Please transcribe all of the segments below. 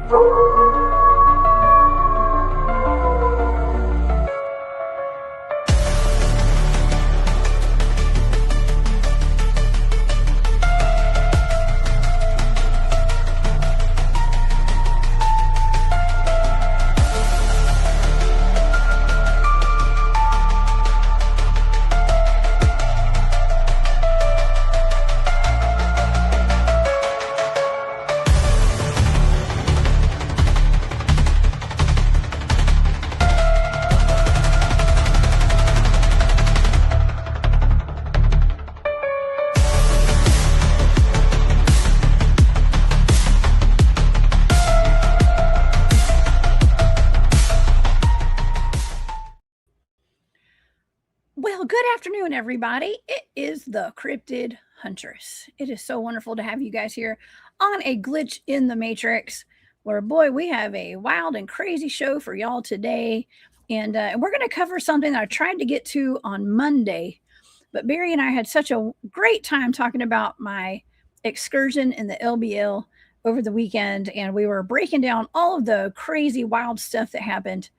Well, good afternoon, everybody. It is the Cryptid Huntress. It is so wonderful to have you guys here on a glitch in the matrix, where, boy, we have a wild and crazy show for y'all today. And we're going to cover something that I tried to get to on Monday, but Barry and I had such a great time talking about my excursion in the LBL over the weekend, and we were breaking down all of the crazy, wild stuff that happened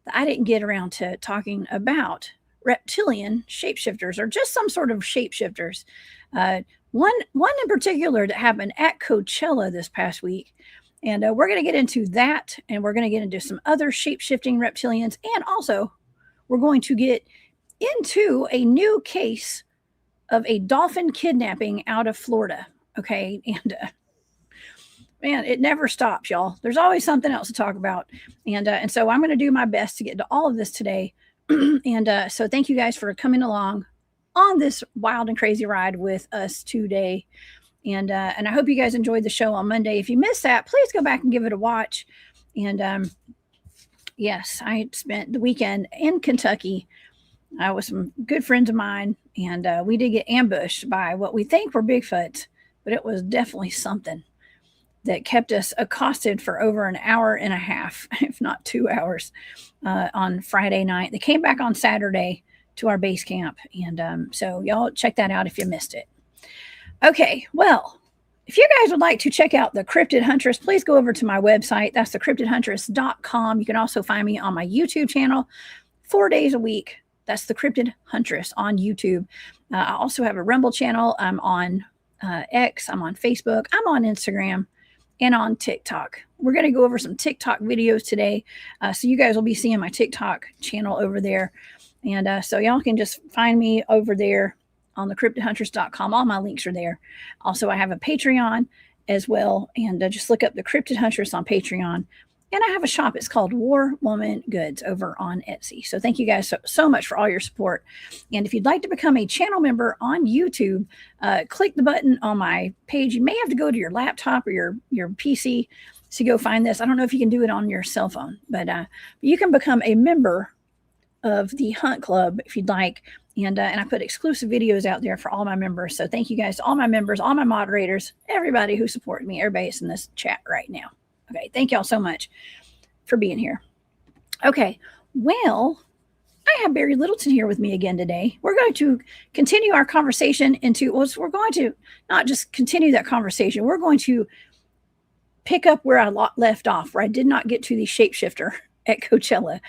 that I didn't get around to talking about reptilian shapeshifters, or just some sort of shapeshifters. One in particular that happened at Coachella this past week. And we're going to get into that, and we're going to get into some other shapeshifting reptilians. And also, we're going to get into a new case of a dolphin kidnapping out of Florida. Okay. And man, it never stops, y'all. There's always something else to talk about. And so I'm going to do my best to get to all of this today. And so thank you guys for coming along on this wild and crazy ride with us today. And I hope you guys enjoyed the show on Monday. If you missed that, please go back and give it a watch. And yes, I spent the weekend in Kentucky with some good friends of mine, and we did get ambushed by what we think were Bigfoots, but it was definitely something that kept us accosted for over an hour and a half, if not 2 hours, on Friday night. They came back on Saturday to our base camp. And so y'all check that out if you missed it. Okay, well, if you guys would like to check out the Cryptid Huntress, please go over to my website. That's thecryptidhuntress.com. You can also find me on my YouTube channel 4 days a week. That's the Cryptid Huntress on YouTube. I also have a Rumble channel. I'm on X. I'm on Facebook. I'm on Instagram. And on TikTok. We're going to go over some TikTok videos today. So you guys will be seeing my TikTok channel over there. And so y'all can just find me over there on the cryptidhuntress.com. All my links are there. Also, I have a Patreon as well. And just look up the Cryptid Huntress on Patreon. And I have a shop. It's called War Woman Goods over on Etsy. So thank you guys so much for all your support. And if you'd like to become a channel member on YouTube, click the button on my page. You may have to go to your laptop or your PC to go find this. I don't know if you can do it on your cell phone, but you can become a member of the Hunt Club if you'd like. And I put exclusive videos out there for all my members. So thank you guys to all my members, all my moderators, everybody who supported me, everybody that's in this chat right now. Okay, thank y'all so much for being here. Okay, well, I have Barry Littleton here with me again today. We're going to continue our conversation we're going to not just continue that conversation. We're going to pick up where I left off, where I did not get to the shapeshifter at Coachella.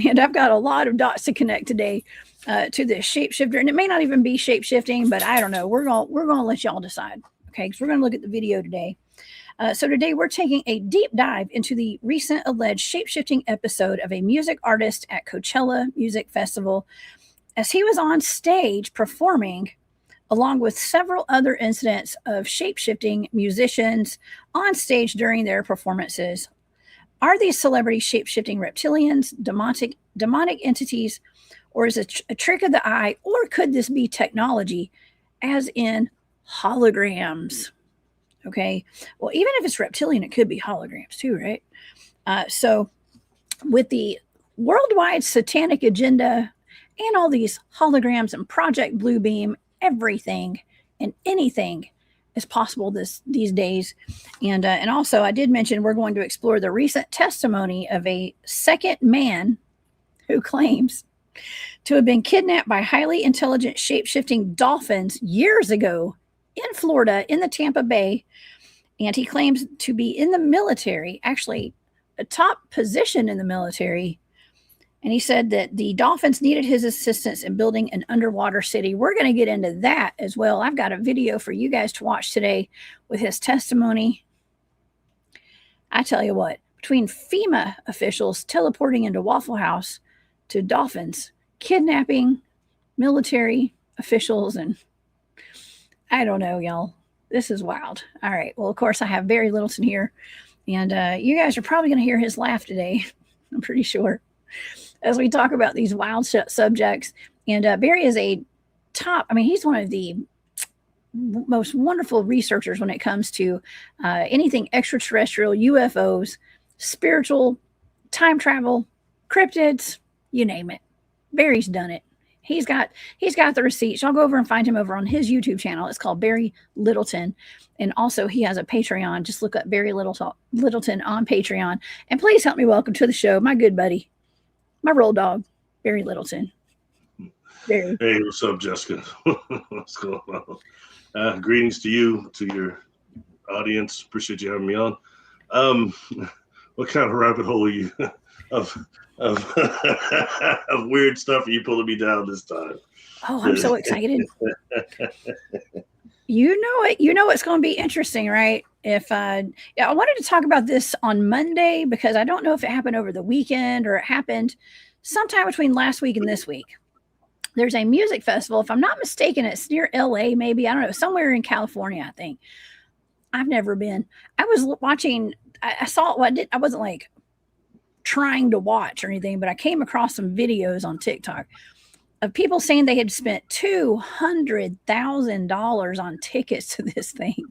And I've got a lot of dots to connect today to this shapeshifter. And it may not even be shapeshifting, but I don't know. We're going to let y'all decide. Okay, because we're going to look at the video today. So today we're taking a deep dive into the recent alleged shapeshifting episode of a music artist at Coachella Music Festival, as he was on stage performing, along with several other incidents of shapeshifting musicians on stage during their performances. Are these celebrity shapeshifting reptilians, demonic entities, or is it a trick of the eye, or could this be technology, as in holograms? Okay, well, even if it's reptilian, it could be holograms too, right? So with the worldwide satanic agenda and all these holograms and Project Bluebeam, everything and anything is possible these days. And also, I did mention we're going to explore the recent testimony of a second man who claims to have been kidnapped by highly intelligent shape-shifting dolphins years ago in Florida, in the Tampa Bay. And he claims to be in the military, actually a top position in the military. And he said that the Dolphins needed his assistance in building an underwater city. We're going to get into that as well. I've got a video for you guys to watch today with his testimony. I tell you what, between FEMA officials teleporting into Waffle House to Dolphins, kidnapping military officials, and I don't know, y'all. This is wild. All right. Well, of course, I have Barry Littleton here, and you guys are probably going to hear his laugh today. I'm pretty sure, as we talk about these wild subjects. And Barry is a top, I mean, he's one of the most wonderful researchers when it comes to anything extraterrestrial, UFOs, spiritual, time travel, cryptids, you name it. Barry's done it. He's got the receipts. Y'all go over and find him over on his YouTube channel. It's called Barry Littleton. And also he has a Patreon. Just look up Barry Littleton on Patreon. And please help me welcome to the show my good buddy, my roll dog, Barry Littleton. Barry. Hey, what's up, Jessica? What's going on? Greetings to you, to your audience. Appreciate you having me on. What kind of rabbit hole are you of weird stuff are you pulling me down this time? Oh, I'm so excited. You know it's going to be interesting, right? If I wanted to talk about this on Monday because I don't know if it happened over the weekend or it happened sometime between last week and this week. There's a music festival, if I'm not mistaken, it's near LA, maybe, I don't know, somewhere in California, I think. I've never been. I was watching, I saw it. I wasn't like trying to watch or anything, but I came across some videos on TikTok of people saying they had spent $200,000 on tickets to this thing.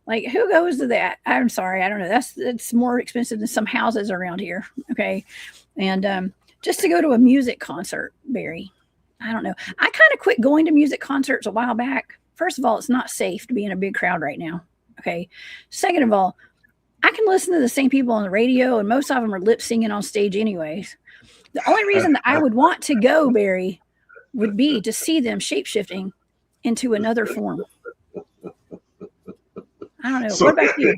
Like, who goes to that? I'm sorry, I don't know. That's more expensive than some houses around here. Okay, and just to go to a music concert, Barry, I don't know. I kind of quit going to music concerts a while back. First of all, it's not safe to be in a big crowd right now. Okay. Second of all, I can listen to the same people on the radio, and most of them are lip singing on stage anyways. The only reason that I would want to go, Barry, would be to see them shapeshifting into another form. I don't know. So, what about you?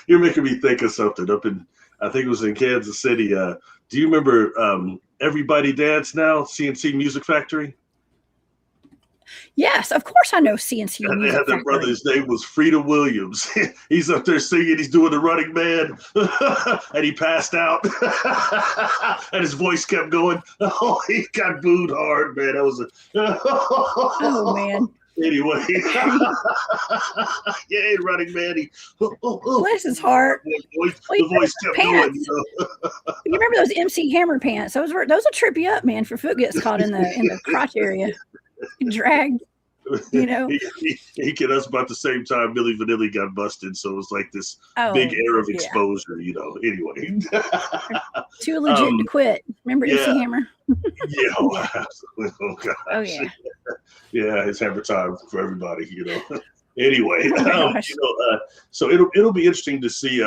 You're making me think of something up in, I think it was in Kansas City. Do you remember Everybody Dance Now, CNC Music Factory? Yes, of course I know CNC. And they had their brother. His name was Freedom Williams. He's up there singing. He's doing the Running Man, and he passed out. And his voice kept going. Oh, he got booed hard, man. That was oh man. Anyway, yeah, Running Man. Bless his heart. The voice kept going. You remember those MC Hammer pants? Those will trip you up, man. If your foot gets caught in the crotch area, dragged. You know, he hit us about the same time Milli Vanilli got busted, so it was like this big air of exposure. You know. Anyway, too legit to quit. Remember MC Hammer? Yeah, absolutely. Oh gosh. Oh yeah. Yeah, it's hammer time for everybody. You know. Anyway, so it'll be interesting to see.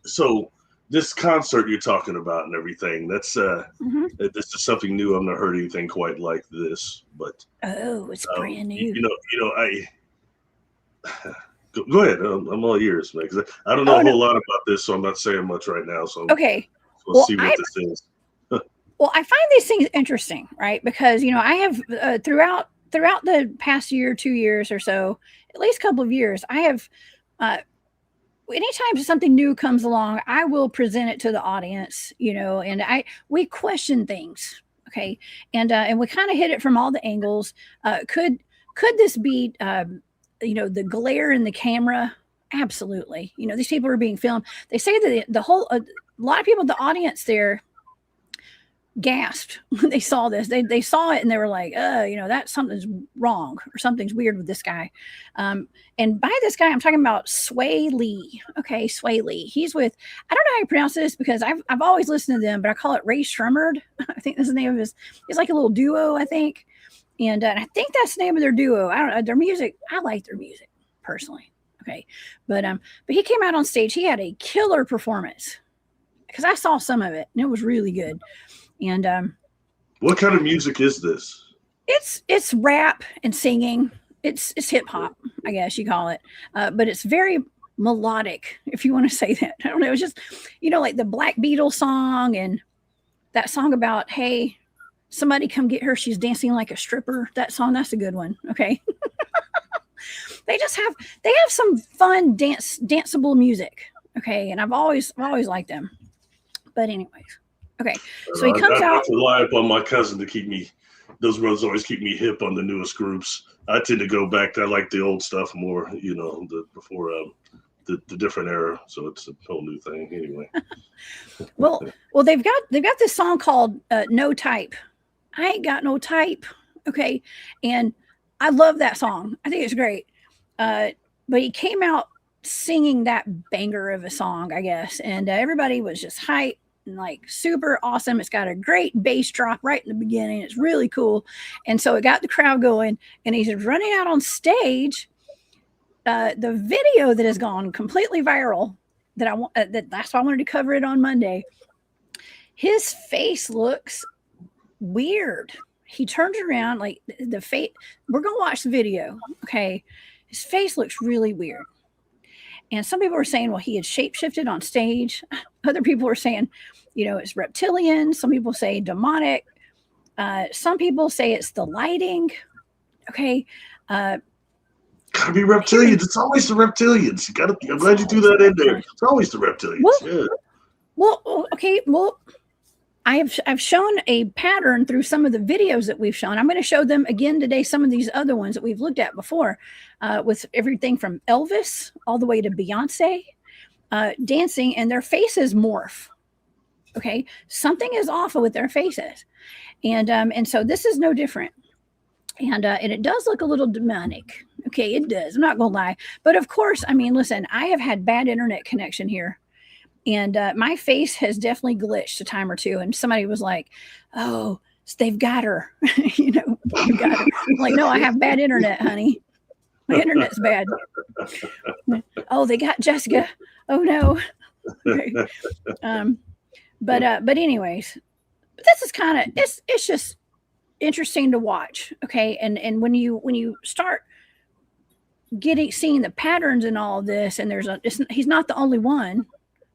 So this concert you're talking about and everything, that's this is something new. I've not heard anything quite like this, but it's brand new. I go ahead. I'm all ears, man, because I don't know a whole lot about this, so I'm not saying much right now. So okay, let's see what this is. Well, I find these things interesting, right? Because I have throughout the past year, 2 years or so, at least a couple of years, I have. Anytime something new comes along, I will present it to the audience, and we question things, okay, and we kind of hit it from all the angles. Could this be, the glare in the camera? Absolutely. These people are being filmed. They say that the whole a lot of people in the audience there gasped when they saw this. They saw it and they were like, that something's wrong or something's weird with this guy. And by this guy, I'm talking about Sway Lee. Okay, Sway Lee. He's with, I don't know how you pronounce this because I've always listened to them, but I call it Ray Shremmerd. I think that's the name of his. It's like a little duo, I think. And I think that's the name of their duo. I don't know. Their music, I like their music personally. Okay. But he came out on stage. He had a killer performance because I saw some of it and it was really good. And what kind of music is this? It's rap and singing. it's hip hop, I guess you call it, but it's very melodic, if you want to say that. I don't know. It's just, like the Black Beetle song and that song about, hey, somebody come get her. She's dancing like a stripper. That song, that's a good one. Okay. they have some fun danceable music. Okay. And I've always liked them. But anyways, okay. So he comes out. I have to rely upon my cousin to keep me. Those brothers always keep me hip on the newest groups. I tend to go back. I like the old stuff more. Before the different era. So it's a whole new thing anyway. well, they've got this song called "No Type." I ain't got no type. Okay, and I love that song. I think it's great. But he came out singing that banger of a song, I guess, and everybody was just hyped. Like super awesome. It's got a great bass drop right in the beginning. It's really cool. And so it got the crowd going, and he's running out on stage. The video that has gone completely viral that's why I wanted to cover it on Monday. His face looks weird. He turns around like the face. We're going to watch the video. Okay. His face looks really weird. And some people were saying, well, he had shapeshifted on stage. Other people were saying, it's reptilian. Some people say demonic. Some people say it's the lighting. Okay. Gotta be reptilians. It's always the reptilians. I'm glad you threw that in there. It's always the reptilians. Well, okay. Well, I've shown a pattern through some of the videos that we've shown. I'm going to show them again today. Some of these other ones that we've looked at before, with everything from Elvis all the way to Beyonce, dancing, and their faces morph. Okay, something is off with their faces, and so this is no different. And it does look a little demonic. Okay, it does. I'm not gonna lie, but of course, I mean, listen, I have had bad internet connection here. And my face has definitely glitched a time or two. And somebody was like, oh, they've got her. They've got her. I'm like, no, I have bad internet, honey. My internet's bad. Oh, they got Jessica. Oh, no. Okay. But anyways, this is kind of, it's just interesting to watch. Okay. And when you start seeing the patterns in all of this, and he's not the only one.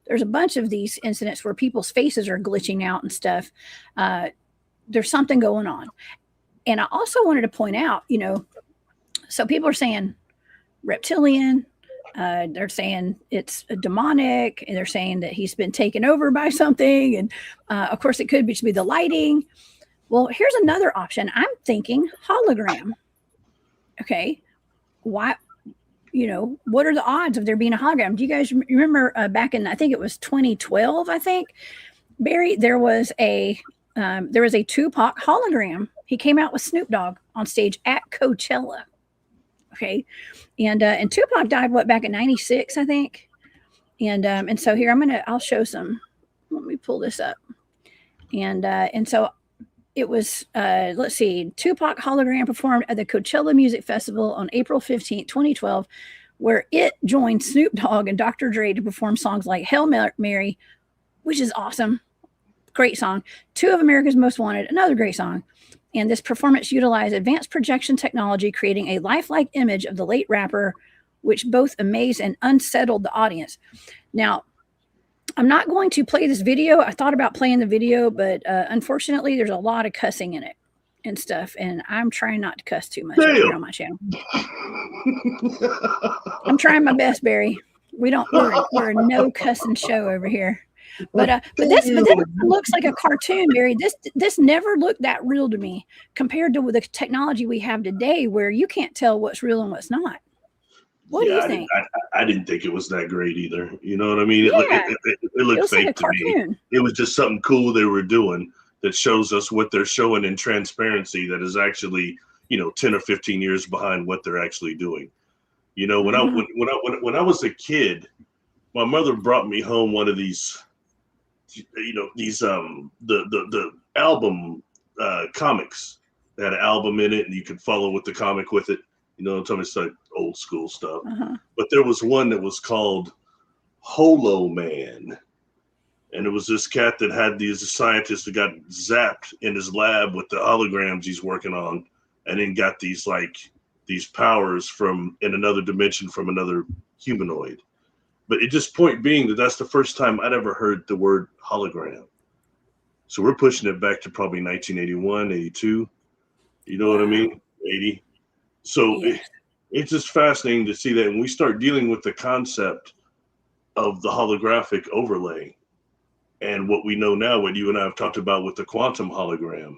There's a bunch of these incidents where people's faces are glitching out and stuff. There's something going on. And I also wanted to point out, so people are saying reptilian, they're saying it's a demonic, and they're saying that he's been taken over by something. And of course it could be the lighting. Well, here's another option. I'm thinking hologram. Okay. Why? What are the odds of there being a hologram? Do you guys remember back in, I think it was 2012, I think, Barry, there was a Tupac hologram. He came out with Snoop Dogg on stage at Coachella. Okay. And Tupac died back in 96, I think. And so here I'll show some. Let me pull this up. And so it was, let's see, Tupac hologram performed at the Coachella Music Festival on April 15th, 2012, where it joined Snoop Dogg and Dr. Dre to perform songs like Hail Mary, which is awesome. Great song. Two of America's Most Wanted, another great song. And this performance utilized advanced projection technology, creating a lifelike image of the late rapper, which both amazed and unsettled the audience. Now, I'm not going to play this video. I thought about playing the video, but unfortunately, there's a lot of cussing in it and stuff, and I'm trying not to cuss too much here on my channel. I'm trying my best, Barry. We're a no cussing show over here. But this looks like a cartoon, Barry. This never looked that real to me compared to the technology we have today, where you can't tell what's real and what's not. What do you think? I didn't think it was that great either. You know what I mean? It looked fake like to me. It was just something cool they were doing that shows us what they're showing in transparency that is actually, 10 or 15 years behind what they're actually doing. When I was a kid, my mother brought me home one of these, the album comics that had an album in it, and you could follow with the comic with it. It's like old school stuff. But there was one that was called Hologram. And it was this cat that had these scientists that got zapped in his lab with the holograms he's working on, and then got these like these powers from in another dimension from another humanoid. But it just point being that that's the first time I'd ever heard the word hologram. So we're pushing it back to probably 1981, 82. You know what I mean? 80. So it's just fascinating to see that when we start dealing with the concept of the holographic overlay and what we know now, what you and I have talked about with the quantum hologram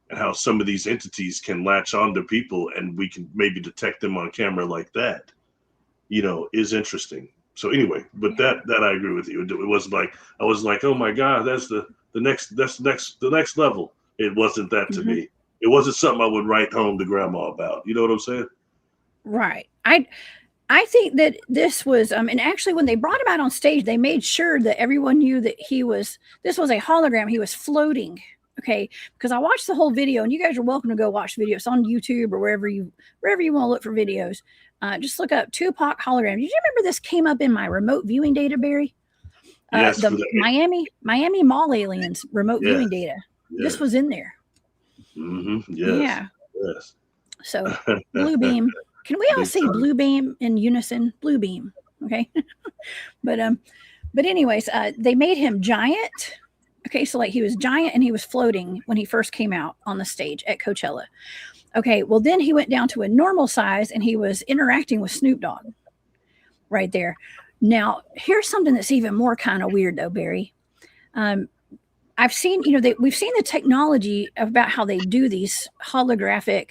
and how some of these entities can latch onto people and we can maybe detect them on camera like that, you know, is interesting. So anyway, but that I agree with you. It wasn't like I was like, oh my God, that's the next level. It wasn't that to me. It wasn't something I would write home to grandma about. You know what I'm saying? Right. I think that this was and actually when they brought him out on stage, they made sure that everyone knew that this was a hologram. He was floating. Okay, because I watched the whole video, and you guys are welcome to go watch the video. It's on YouTube or wherever you want to look for videos. Just look up Tupac hologram. Did you remember this came up in my remote viewing data, Barry? Yes, the Miami Mall aliens remote viewing data. Yeah. This was in there. Yes. Yeah. Yes. So blue beam. Can we all say blue beam in unison? Blue beam. Okay. but anyways, they made him giant. Okay, so like he was giant and he was floating when he first came out on the stage at Coachella. Okay, well then he went down to a normal size and he was interacting with Snoop Dogg right there. Now, here's something that's even more kind of weird though, Barry. I've seen, we've seen the technology about how they do these holographic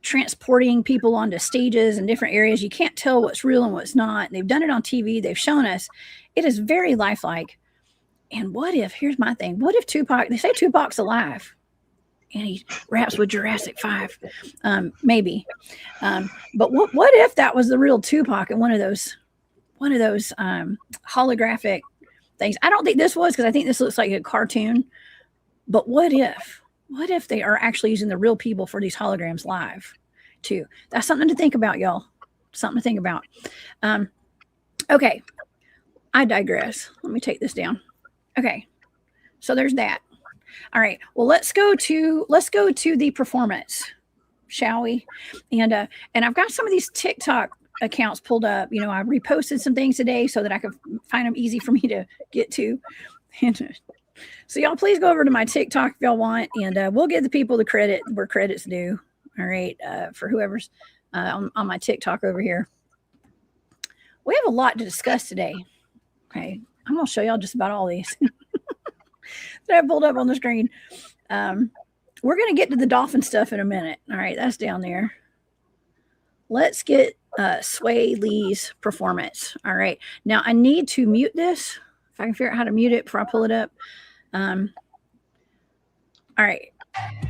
transporting people onto stages in different areas. You can't tell what's real and what's not. They've done it on TV. They've shown us. It is very lifelike. And what if, here's my thing, what if Tupac, they say Tupac's alive and he raps with Jurassic 5, maybe. But what if that was the real Tupac and one of those holographic things? I don't think this was, because I think this looks like a cartoon. But what if they are actually using the real people for these holograms live too? That's something to think about, y'all. Something to think about. Okay. I digress. Let me take this down. Okay. So there's that. All right. Well, let's go to the performance, shall we? And I've got some of these TikTok accounts pulled up. I reposted some things today so that I could find them easy for me to get to. And so y'all please go over to my TikTok if y'all want, and we'll give the people the credit where credit's due. All right. For whoever's on my TikTok over here. We have a lot to discuss today. Okay. I'm going to show y'all just about all these that I pulled up on the screen. We're going to get to the dolphin stuff in a minute. All right. That's down there. Let's get Sway Lee's performance. All right. Now I need to mute this. If I can figure out how to mute it before I pull it up. All right.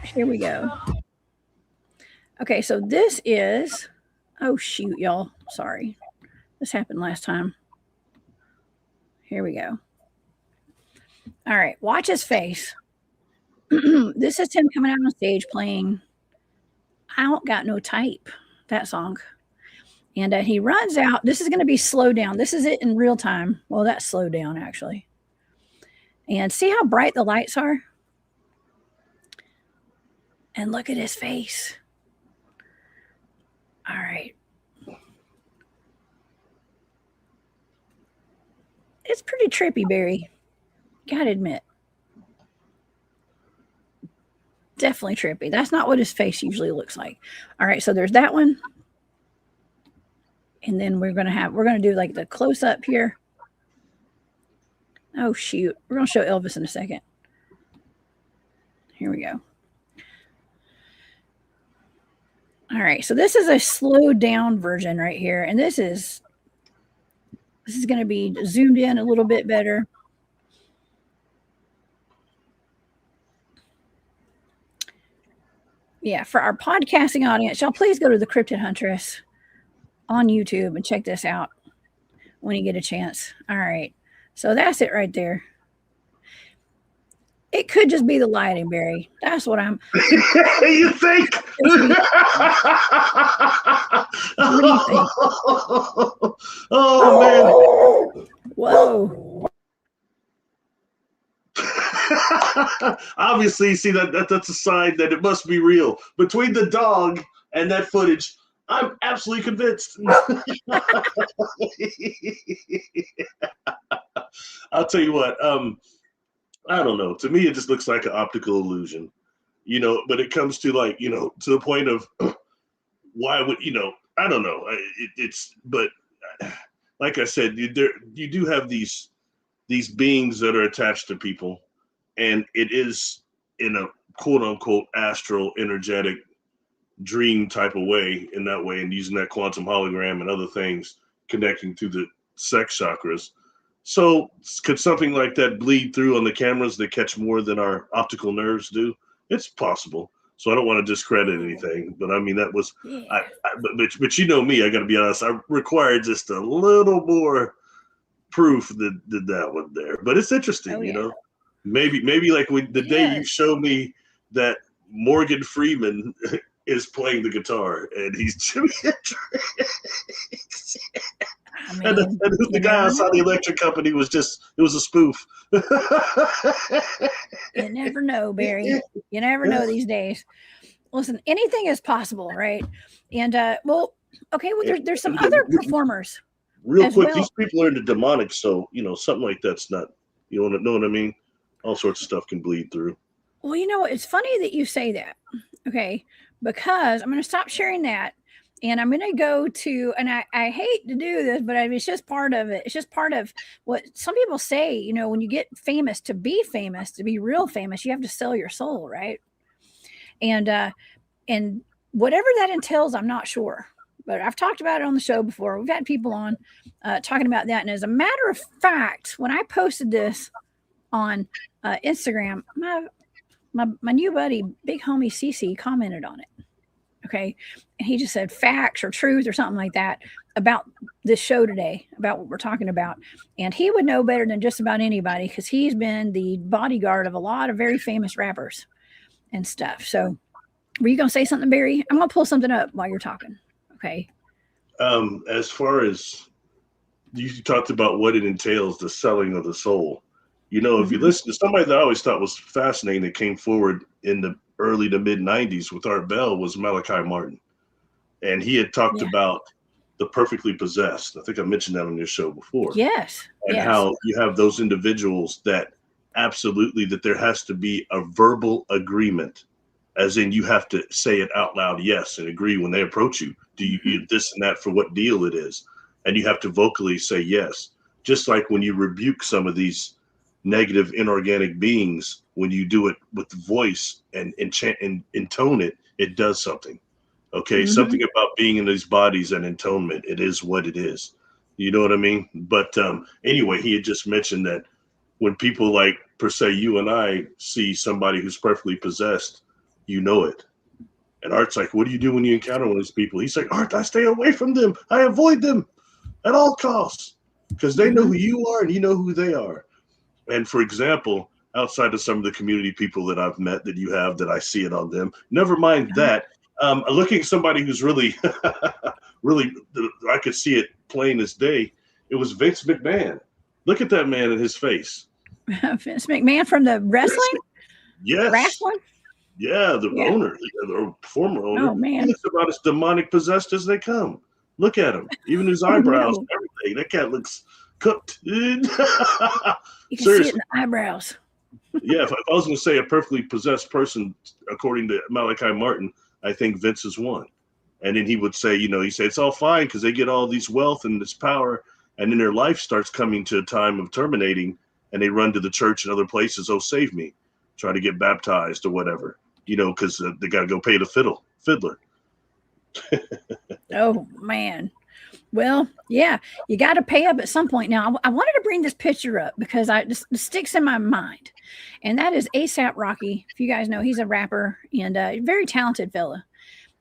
Here we go. Okay. So this is, oh shoot, y'all. Sorry. This happened last time. Here we go. All right. Watch his face. This is him coming out on stage playing I Don't Got No Type, that song. And he runs out. This is going to be slow down. This is it in real time. Well, that's slow down, actually. And see how bright the lights are? And look at his face. All right. It's pretty trippy, Barry. Gotta admit. Definitely trippy. That's not what his face usually looks like. All right, so there's that one. And then we're gonna do like the close up here. Oh shoot. We're gonna show Elvis in a second. Here we go. All right, so this is a slowed down version right here. And this is going to be zoomed in a little bit better. Yeah, for our podcasting audience, y'all please go to the Cryptid Huntress on YouTube and check this out when you get a chance. All right, so that's it right there. It could just be the lighting, Barry. That's what I'm. You think? What do you think? Oh man! Whoa! Obviously, see that's a sign that it must be real. Between the dog and that footage, I'm absolutely convinced. I'll tell you what. I don't know. To me, it just looks like an optical illusion, But it comes to like, to the point of why would I don't know. But like I said, you do have these beings that are attached to people, and it is in a quote unquote astral energetic dream type of way, in that way, and using that quantum hologram and other things connecting to the sex chakras. So could something like that bleed through on the cameras that catch more than our optical nerves do? It's possible. So I don't want to discredit anything, but I mean, that was, but you know me, I got to be honest, I required just a little more proof than that one there. But it's interesting, maybe like the day you show me that Morgan Freeman is playing the guitar and he's Jimi Hendrix. And the guy outside the electric company was it was a spoof. You never know, Barry. You never know these days. Listen, anything is possible, right? And there's some other performers. Real quick, these people are into demonic, so something like that's not, know what I mean? All sorts of stuff can bleed through. Well, it's funny that you say that, okay? Because I'm going to stop sharing that, and I'm going to go to, and I hate to do this, but it's just part of it. It's just part of what some people say, when you get famous, to be real famous, you have to sell your soul, right? And whatever that entails, I'm not sure. But I've talked about it on the show before. We've had people on talking about that. And as a matter of fact, when I posted this on Instagram, my new buddy, big homie CC, commented on it. Okay. And he just said facts or truth or something like that about this show today, about what we're talking about. And he would know better than just about anybody because he's been the bodyguard of a lot of very famous rappers and stuff. So were you going to say something, Barry? I'm going to pull something up while you're talking. Okay. As far as you talked about what it entails, the selling of the soul, if you listen to somebody that I always thought was fascinating that came forward in the early to mid 90s with Art Bell was Malachi Martin. And he had talked about the perfectly possessed. I think I mentioned that on your show before. Yes. And how you have those individuals that absolutely, that there has to be a verbal agreement, as in you have to say it out loud, yes, and agree when they approach you. Do you this and that for what deal it is? And you have to vocally say yes. Just like when you rebuke some of these negative inorganic beings, when you do it with the voice and intone it, it does something. Okay. Something about being in these bodies and intonement. It is what it is. You know what I mean? But anyway, he had just mentioned that when people like, per se, you and I see somebody who's perfectly possessed, you know it. And Art's like, what do you do when you encounter one of these people? He's like, Art, I stay away from them. I avoid them at all costs because they know who you are and you know who they are. And for example, outside of some of the community people that I've met that you have, that I see it on them, never mind that. Looking at somebody who's really, really, I could see it plain as day. It was Vince McMahon. Look at that man in his face. Vince McMahon from the wrestling? Yes. Wrestling? Yeah, the owner, the former owner. Oh, man. He's about as demonic possessed as they come. Look at him. Even his eyebrows, everything. That cat looks cooked. You can see it in the eyebrows. Yeah, if I was going to say a perfectly possessed person, according to Malachi Martin, I think Vince is one. And then he would say, he said, it's all fine because they get all these wealth and this power. And then their life starts coming to a time of terminating. And they run to the church and other places. Oh, save me. Try to get baptized or whatever, because they got to go pay the fiddler. Oh, man. Well, yeah, you got to pay up at some point. Now, I wanted to bring this picture up because it sticks in my mind. And that is A$AP Rocky. If you guys know, he's a rapper and a very talented fella.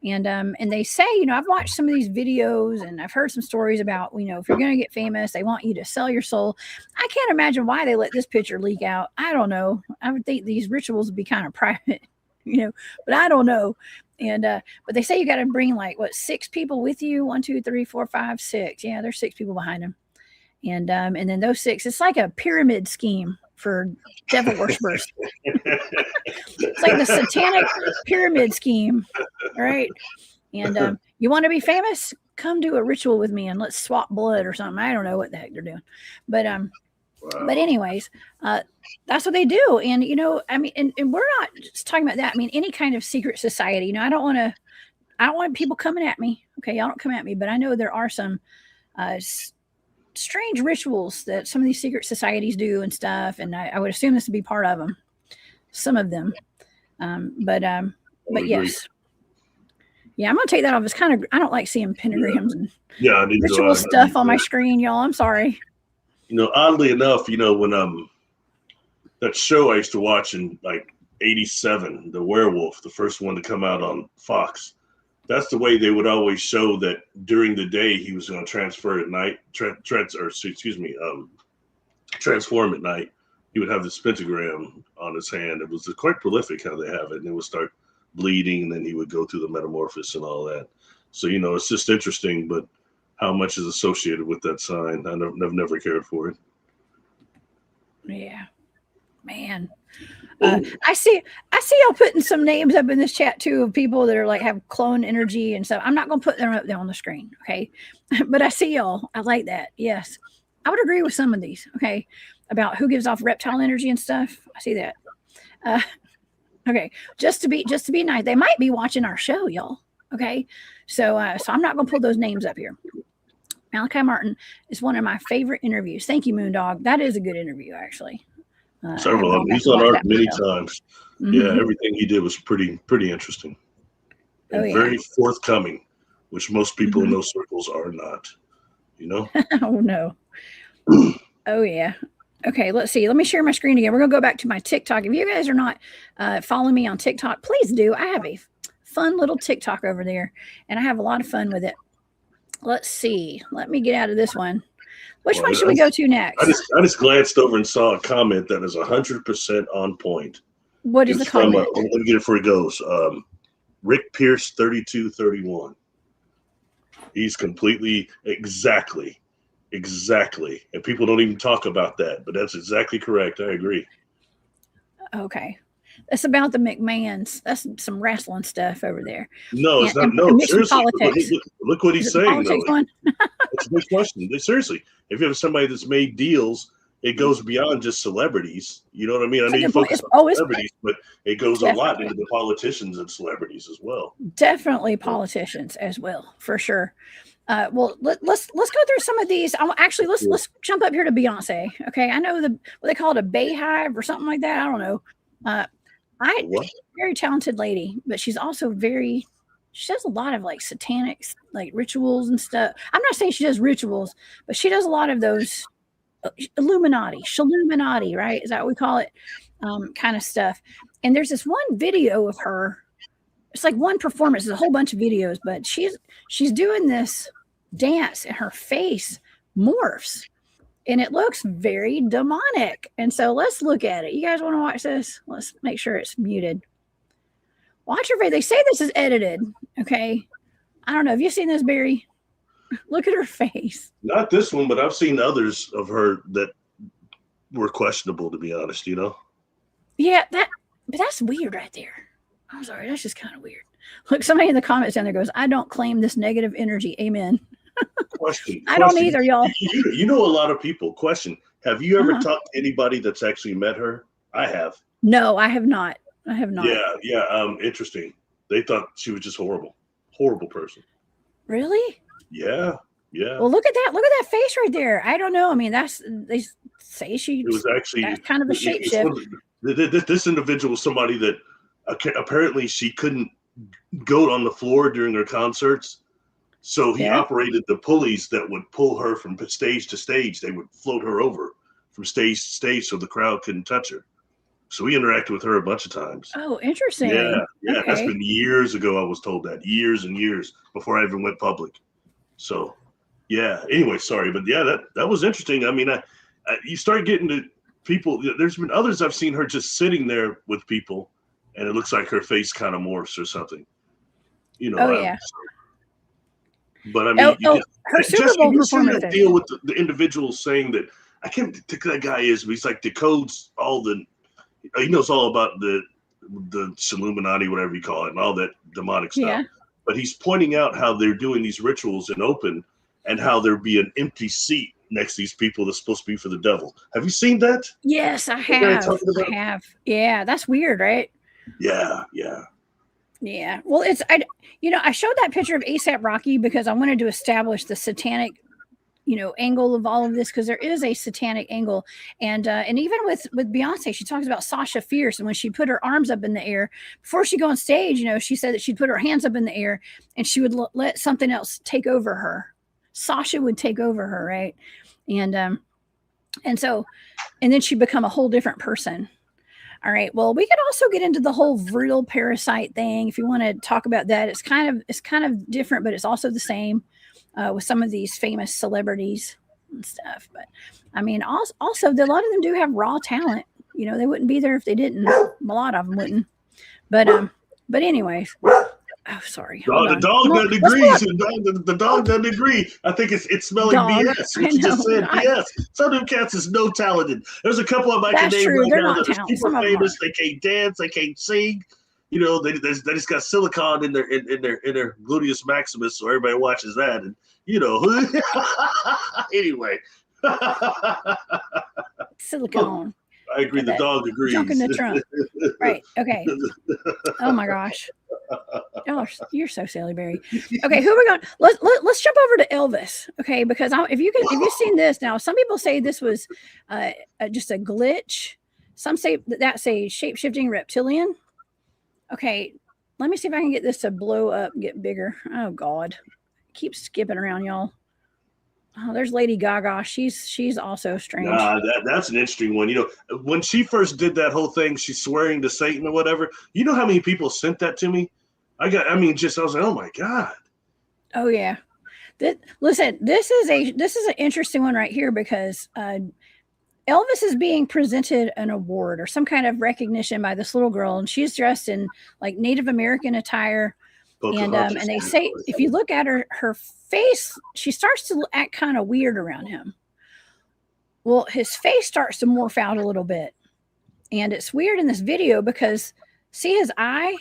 And they say, I've watched some of these videos and I've heard some stories about, if you're going to get famous, they want you to sell your soul. I can't imagine why they let this picture leak out. I don't know. I would think these rituals would be kind of private, but I don't know. And, but they say you got to bring 6 people with you? 1, 2, 3, 4, 5, 6. Yeah, there's 6 people behind them. And then those 6, it's like a pyramid scheme for devil worshippers. It's like the satanic pyramid scheme, right? And you want to be famous? Come do a ritual with me and let's swap blood or something. I don't know what the heck they're doing, but Wow. but anyways, that's what they do. And I mean, and we're not just talking about that. I mean, any kind of secret society. I don't want people coming at me. Okay, y'all don't come at me. But I know there are some strange rituals that some of these secret societies do and stuff, and I would assume this would be part of them. Some of them, but yes. Yeah, I'm gonna take that off. It's kind of, I don't like seeing pentagrams and ritual stuff on my screen, y'all. I'm sorry. Oddly enough, when that show I used to watch in like '87, The Werewolf, the first one to come out on Fox, that's the way they would always show that during the day he was going to transfer at night, transform at night. He would have this pentagram on his hand. It was quite prolific how they have it, and it would start bleeding, and then he would go through the metamorphosis and all that. So it's just interesting, but how much is associated with that sign? I've never cared for it. Yeah, man. I see y'all putting some names up in this chat too of people that are like have clone energy and stuff. I'm not gonna put them up there on the screen, okay? But I see y'all. I like that. Yes, I would agree with some of these. Okay, about who gives off reptile energy and stuff. I see that. Okay, just to be nice, they might be watching our show, y'all. Okay, so I'm not gonna pull those names up here. Malachi Martin is one of my favorite interviews. Thank you, Moondog. That is a good interview, actually. Several of them. He's on Art many times. Mm-hmm. Yeah, everything he did was pretty interesting. And very forthcoming, which most people in those circles are not. Oh no. Oh yeah. Okay, let's see. Let me share my screen again. We're going to go back to my TikTok. If you guys are not following me on TikTok, please do. I have a fun little TikTok over there, and I have a lot of fun with it. Let's see. Let me get out of this one. Which one should we go to next? I just glanced over and saw a comment that is 100% on point. What is the comment? Let me get it before it goes. Rick Pierce 3231. He's completely exactly. And people don't even talk about that, but that's exactly correct. I agree. Okay. That's about the McMahons. That's some wrestling stuff over there. No, it's not. No, seriously. Look what he's saying, though. It's a good question. Seriously, if you have somebody that's made deals, it goes beyond just celebrities. You know what I mean? I know you focus on celebrities, but it goes a lot into the politicians and celebrities as well. Definitely politicians as well, for sure. Well, let's go through some of these. Actually, let's jump up here to Beyonce. Okay, I know what they call it, a Bayhive or something like that. I don't know. She's a very talented lady, but she's also she does a lot of like satanic like rituals and stuff. I'm not saying she does rituals, but she does a lot of those Illuminati, right? Is that what we call it? Kind of stuff. And there's this one video of her. It's like one performance. There's a whole bunch of videos, but she's doing this dance and her face morphs and it looks very demonic. And so let's look at it. You guys want to watch this? Let's make sure it's muted. Watch her face. They say this is edited. Okay. I don't know. Have you seen this, Barry? Look at her face. Not this one, but I've seen others of her that were questionable, to be honest, Yeah, but that's weird right there. I'm sorry, that's just kind of weird. Look, somebody in the comments down there goes, I don't claim this negative energy. Amen. Question. I don't either, y'all. You know a lot of people. Question. Have you ever talked to anybody that's actually met her? I have. No, I have not. Yeah. Interesting. They thought she was just horrible person. Really? Yeah. Well, look at that face right there. I don't know. I mean, they say she. It was actually that's kind of a shapeshift. This individual was somebody that apparently she couldn't go on the floor during her concerts, so he operated the pulleys that would pull her from stage to stage. They would float her over from stage to stage so the crowd couldn't touch her. So we interacted with her a bunch of times. Oh, interesting. Yeah. Okay. That's been years ago. I was told that years and years before I even went public. So yeah. Anyway, sorry, but yeah, that was interesting. I mean, you start getting to people. There's been others I've seen her just sitting there with people, and it looks like her face kind of morphs or something. Yeah. But I mean, her Super Bowl performance. Deal with the individual saying that I can't think who that guy is, but he's like decodes he knows all about the Illuminati, whatever you call it, and all that demonic stuff. Yeah. but he's pointing out how they're doing these rituals in open and how there'd be an empty seat next to these people that's supposed to be for the devil. Have you seen that? Yes, I have. I have. Yeah, that's weird, right? Yeah. Yeah. Well, I showed that picture of ASAP Rocky because I wanted to establish the satanic, angle of all of this, because there is a satanic angle. And even with Beyonce, she talks about Sasha Fierce. And when she put her arms up in the air before she go on stage, she said that she'd put her hands up in the air and she would let something else take over her. Sasha would take over her, right? And then she'd become a whole different person. All right. Well, we could also get into the whole real parasite thing if you want to talk about that. It's kind of different, but it's also the same with some of these famous celebrities and stuff. But I mean, also a lot of them do have raw talent. They wouldn't be there if they didn't. A lot of them wouldn't. But anyways. Oh, sorry. The dog doesn't agree. The dog doesn't agree. I think it's smelling BS. What you just said, BS. Some of them cats is no talented. There's a couple of them I can name right now that are super famous. They can't dance. They can't sing. They just got silicone in their gluteus maximus, so everybody watches that. And anyway. Silicone. I agree. The dog agrees. Junk in the trunk. Right. Okay. Oh my gosh. Oh, you're so silly, Barry. Okay, who are we going? Let's jump over to Elvis. Okay, because if you've seen this now, some people say this was just a glitch. Some say say shape-shifting reptilian. Okay, let me see if I can get this to blow up, get bigger. Oh God, keep skipping around, y'all. Oh, there's Lady Gaga. She's also strange. That's an interesting one. When she first did that whole thing, she's swearing to Satan or whatever. You know how many people sent that to me? I was like, oh my God. Oh yeah. Listen, this is an interesting one right here because Elvis is being presented an award or some kind of recognition by this little girl, and she's dressed in like Native American attire. And they say if you look at her face, she starts to act kind of weird around him. Well, his face starts to morph out a little bit, and it's weird in this video because see his eye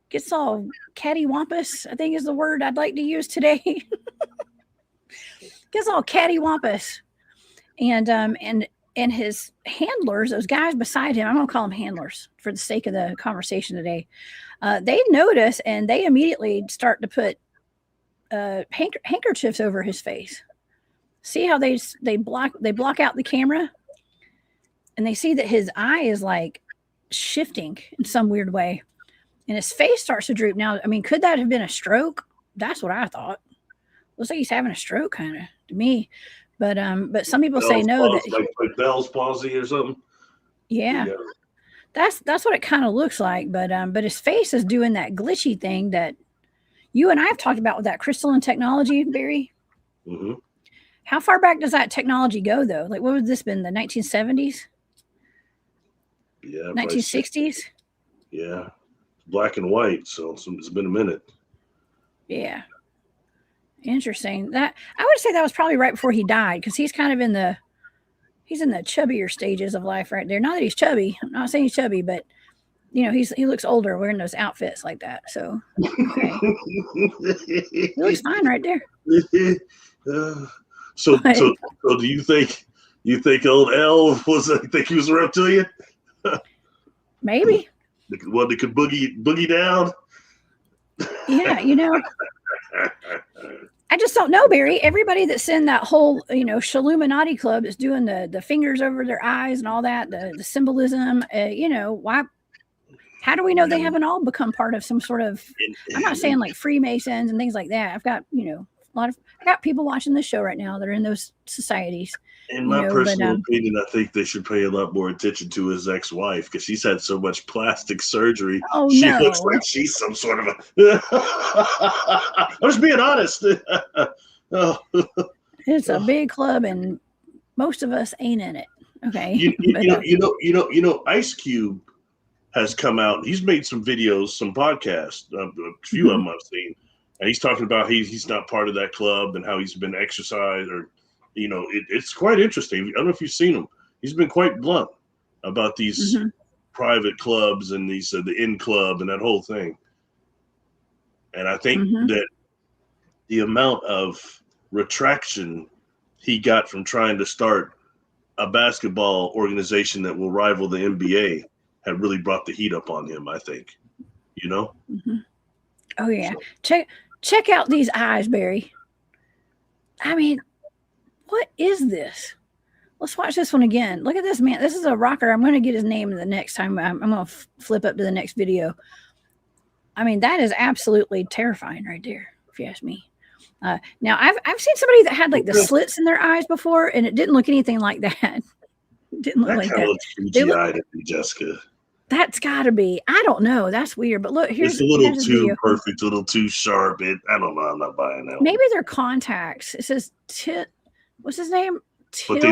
gets all cattywampus, I think is the word I'd like to use today. Gets all cattywampus, and his handlers, those guys beside him, I'm gonna call them handlers for the sake of the conversation today. They notice and they immediately start to put handkerchiefs over his face. See how they block out the camera, and they see that his eye is like shifting in some weird way, and his face starts to droop. Now, I mean, could that have been a stroke? That's what I thought. Looks like he's having a stroke, kind of to me. But some people say no, that like Bell's palsy or something. Yeah. That's what it kind of looks like. But his face is doing that glitchy thing that you and I have talked about with that crystalline technology, Barry. Mm-hmm. How far back does that technology go, though? Like, what would this been? The 1970s? Yeah. 1960s? Yeah. Black and white. So it's been a minute. Yeah. Interesting. That I would say that was probably right before he died, because he's kind of in the chubbier stages of life right there. Not that he's chubby. I'm not saying he's chubby, but he looks older wearing those outfits like that. So okay. He looks fine right there. So do you think old L think he was a reptilian? Maybe. One that could boogie down? Yeah, I just don't know, Barry. Everybody that's in that whole, Shaluminati club is doing the fingers over their eyes and all that, the symbolism, why? How do we know they haven't all become part of some sort of, I'm not saying like Freemasons and things like that. I've got, I got people watching this show right now that are in those societies. In my personal opinion, I think they should pay a lot more attention to his ex-wife, because she's had so much plastic surgery. Oh, she no. looks like she's some sort of a. I'm just being honest. It's a big club, and most of us ain't in it. Okay. Ice Cube has come out. He's made some videos, some podcasts, a few of them I've seen, and he's talking about he's not part of that club and how he's been exercised, or it's quite interesting. I don't know if you've seen him. He's been quite blunt about these private clubs and these the In Club and that whole thing. And I think Mm-hmm. that the amount of retraction he got from trying to start a basketball organization that will rival the NBA had really brought the heat up on him, I think. You know? Mm-hmm. Oh yeah. So, Check out these eyes, Barry. I mean, what is this? Let's watch this one again. Look at this man. This is a rocker. I'm going to get his name the next time. I'm going to flip up to the next video. I mean, that is absolutely terrifying right there, if you ask me. Now, I've seen somebody that had like the slits in their eyes before, and it didn't look anything like that. It didn't look that like kind that. of looks CGI to me, Jessica. That's got to be. I don't know. That's weird. But look, It's a little too perfect, a little too sharp. I don't know. I'm not buying that. Maybe they're contacts. It says what's his name? But they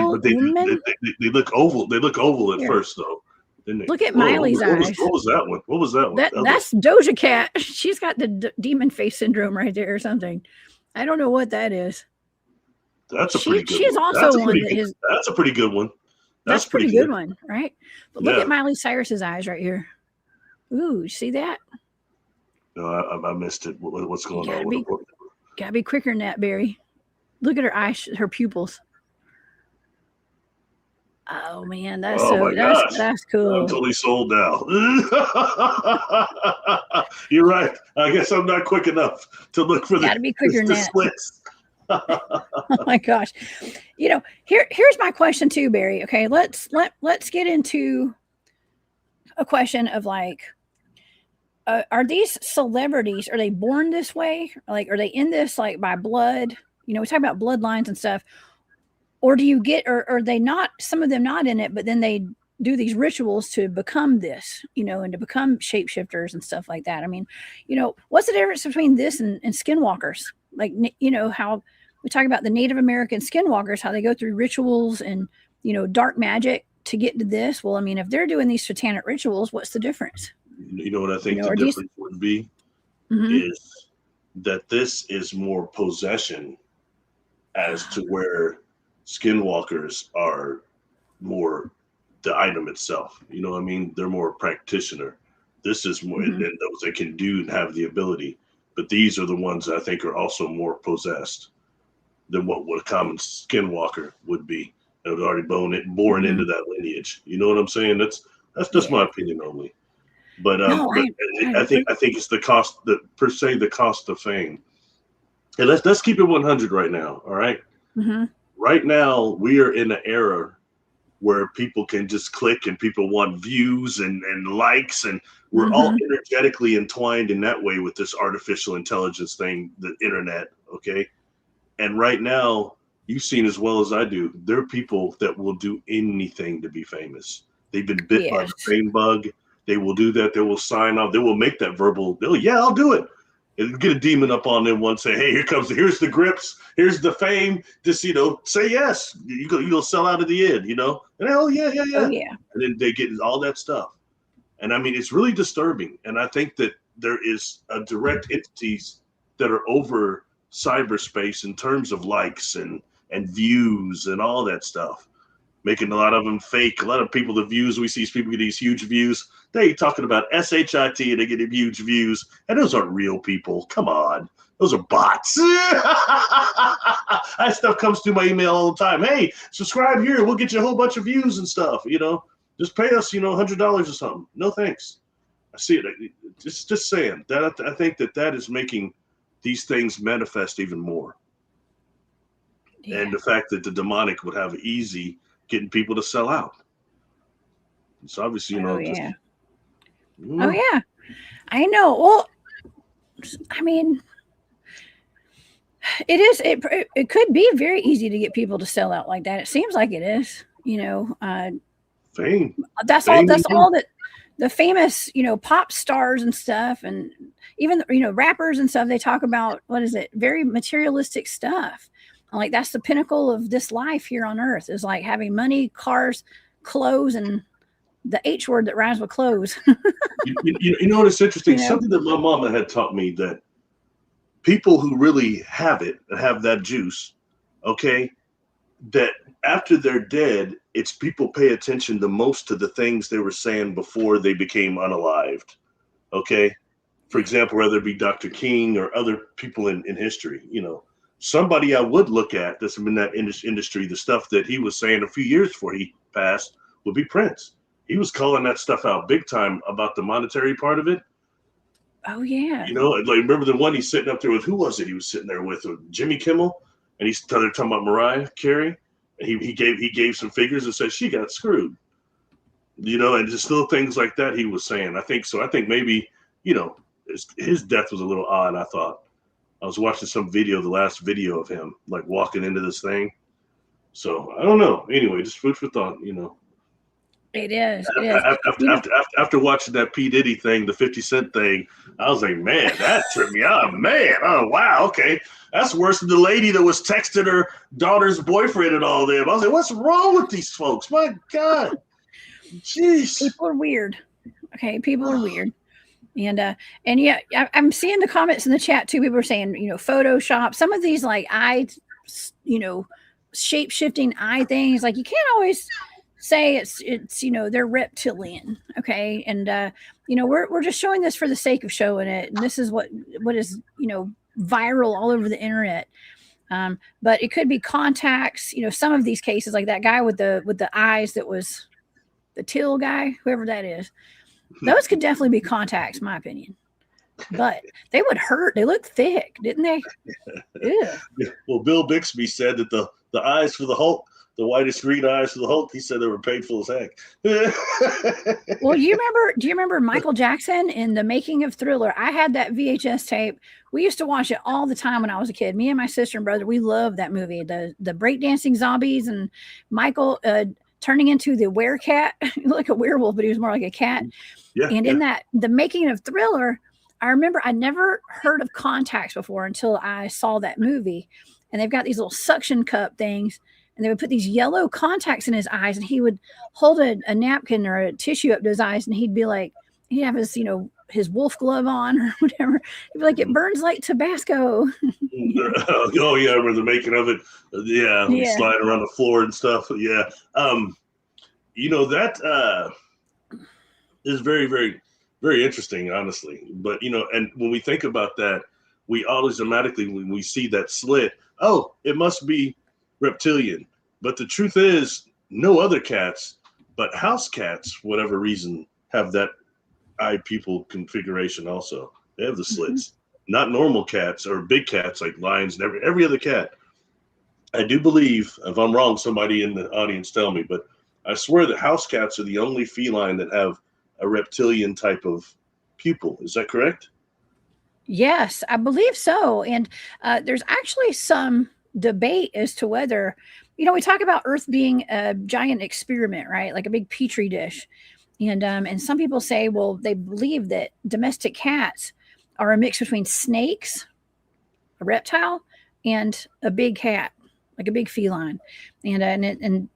look oval. They look oval at first, though. Look at Miley's eyes. What was that one? What was that one? That's Doja Cat. She's got the demon face syndrome right there or something. I don't know what that is. That's a pretty good She's one. also one that is. That's a pretty good one. That's a pretty good one, right? But look at Miley Cyrus's eyes right here. Ooh, you see that? No, I missed it. What's going on? Gotta be quicker than that, Barry. Look at her eyes, her pupils. Oh man, that's cool. I'm totally sold now. You're right. I guess I'm not quick enough to look for Gotta be quicker than that. Slits. Oh my gosh. You know, here's my question too, Barry. Okay, let's get into a question of like, are these celebrities, are they born this way? Like, are they in this like by blood? You know, we talk about bloodlines and stuff. Or do you get, or are they not, some of them not in it, but then they do these rituals to become this, you know, and to become shapeshifters and stuff like that. I mean, you know, what's the difference between this and skinwalkers? Like, you know, how we talk about the Native American skinwalkers, how they go through rituals and, you know, dark magic to get to this. Well, I mean, if they're doing these satanic rituals, what's the difference? You know what I think the difference would be? Is that this is more possession as to where skinwalkers are more the item itself. You know what I mean? They're more practitioner. This is more, and those that can do and have the ability. But these are the ones that I think are also more possessed than what a common skinwalker would be. That would already born into that lineage. You know what I'm saying? That's just my opinion only. But I think it's the cost, per se, the cost of fame. And let's keep it 100 right now. All right. Right now, we are in an era where people can just click and people want views and likes, and we're all energetically entwined in that way with this artificial intelligence thing, the internet. Okay. And right now, you've seen as well as I do, there are people that will do anything to be famous. They've been bit by the fame bug. They will do that. They will sign off. They will make that verbal. I'll do it. And get a demon up on them once. Say, hey, here's the grips. Here's the fame. Just, you know, say yes. You'll sell out at the end, you know. And oh yeah. And then they get all that stuff. And I mean, it's really disturbing. And I think that there is a direct entities that are over cyberspace in terms of likes and views and all that stuff, making a lot of them fake. A lot of people, the views we see, people get these huge views. They talking about SHIT and they get huge views, and those aren't real people. Come on, those are bots. That stuff comes through my email all the time. Hey, subscribe here, we'll get you a whole bunch of views and stuff. You know, just pay us, you know, $100 or something. No thanks. I see it. Just saying that. I think that is making these things manifest even more. Yeah. And the fact that the demonic would have easy getting people to sell out. It's obviously, you know. Oh yeah, I know. Well, I mean, it is. It could be very easy to get people to sell out like that. It seems like it is. You know, fame. That's all that the famous, you know, pop stars and stuff, and even, you know, rappers and stuff. They talk about, what is it? Very materialistic stuff. Like, that's the pinnacle of this life here on earth, is like having money, cars, clothes, and the H word that rhymes with clothes. you know what is interesting? You know? Something that my mama had taught me, that people who really have it and have that juice, okay, that after they're dead, it's people pay attention the most to the things they were saying before they became unalived. Okay. For example, whether it be Dr. King or other people in history, somebody I would look at that's in that industry, the stuff that he was saying a few years before he passed would be Prince. He was calling that stuff out big time about the monetary part of it. Oh yeah. Like remember the one he's sitting up there with, who was it he was sitting there with Jimmy Kimmel, and they're talking about Mariah Carey, and he gave some figures and said she got screwed. And just little things like that he was saying. I think maybe, his death was a little odd. I thought I was watching some video, the last video of him like walking into this thing. So I don't know. Anyway, just food for thought. It is. After watching that P. Diddy thing, the 50 Cent thing, I was like, man, that tripped me out. Man, oh wow, okay, that's worse than the lady that was texting her daughter's boyfriend and all them. I was like, what's wrong with these folks? My God, jeez, people are weird. Okay, people are weird. And yeah, I'm seeing the comments in the chat too. People are saying, Photoshop. Some of these like shape-shifting eye things. Like you can't always say it's they're reptilian. Okay, and we're just showing this for the sake of showing it, and this is what is viral all over the internet. But it could be contacts. Some of these cases, like that guy with the eyes that was the Till guy, whoever that is. Those could definitely be contacts, in my opinion. But they would hurt. They look thick, didn't they? Yeah. Well, Bill Bixby said that the eyes for the Hulk, the whitest green eyes for the Hulk, he said they were painful as heck. Well, do you remember Michael Jackson in The Making of Thriller? I had that VHS tape. We used to watch it all the time when I was a kid. Me and my sister and brother, we loved that movie. The breakdancing zombies and Michael turning into the werecat, like a werewolf, but he was more like a cat. Yeah, and in that, The Making of Thriller, I remember I never heard of contacts before until I saw that movie. And they've got these little suction cup things, and they would put these yellow contacts in his eyes, and he would hold a napkin or a tissue up to his eyes, and he'd be like, he'd have his, his wolf glove on or whatever. He'd be like, it burns like Tabasco. Oh yeah, I remember the making of it. Yeah. Sliding around the floor and stuff. Yeah. That is very, very, very interesting, honestly. But and when we think about that, we always automatically, when we see that slit, oh, it must be reptilian. But the truth is, no other cats, but house cats, whatever reason, have that eye pupil configuration also. They have the slits. Not normal cats or big cats like lions and every other cat. I do believe, if I'm wrong, somebody in the audience tell me, but I swear that house cats are the only feline that have a reptilian type of pupil. Is that correct? Yes, I believe so. And there's actually some debate as to whether, we talk about Earth being a giant experiment, right? Like a big petri dish. And some people say, well, they believe that domestic cats are a mix between snakes, a reptile, and a big cat, like a big feline. And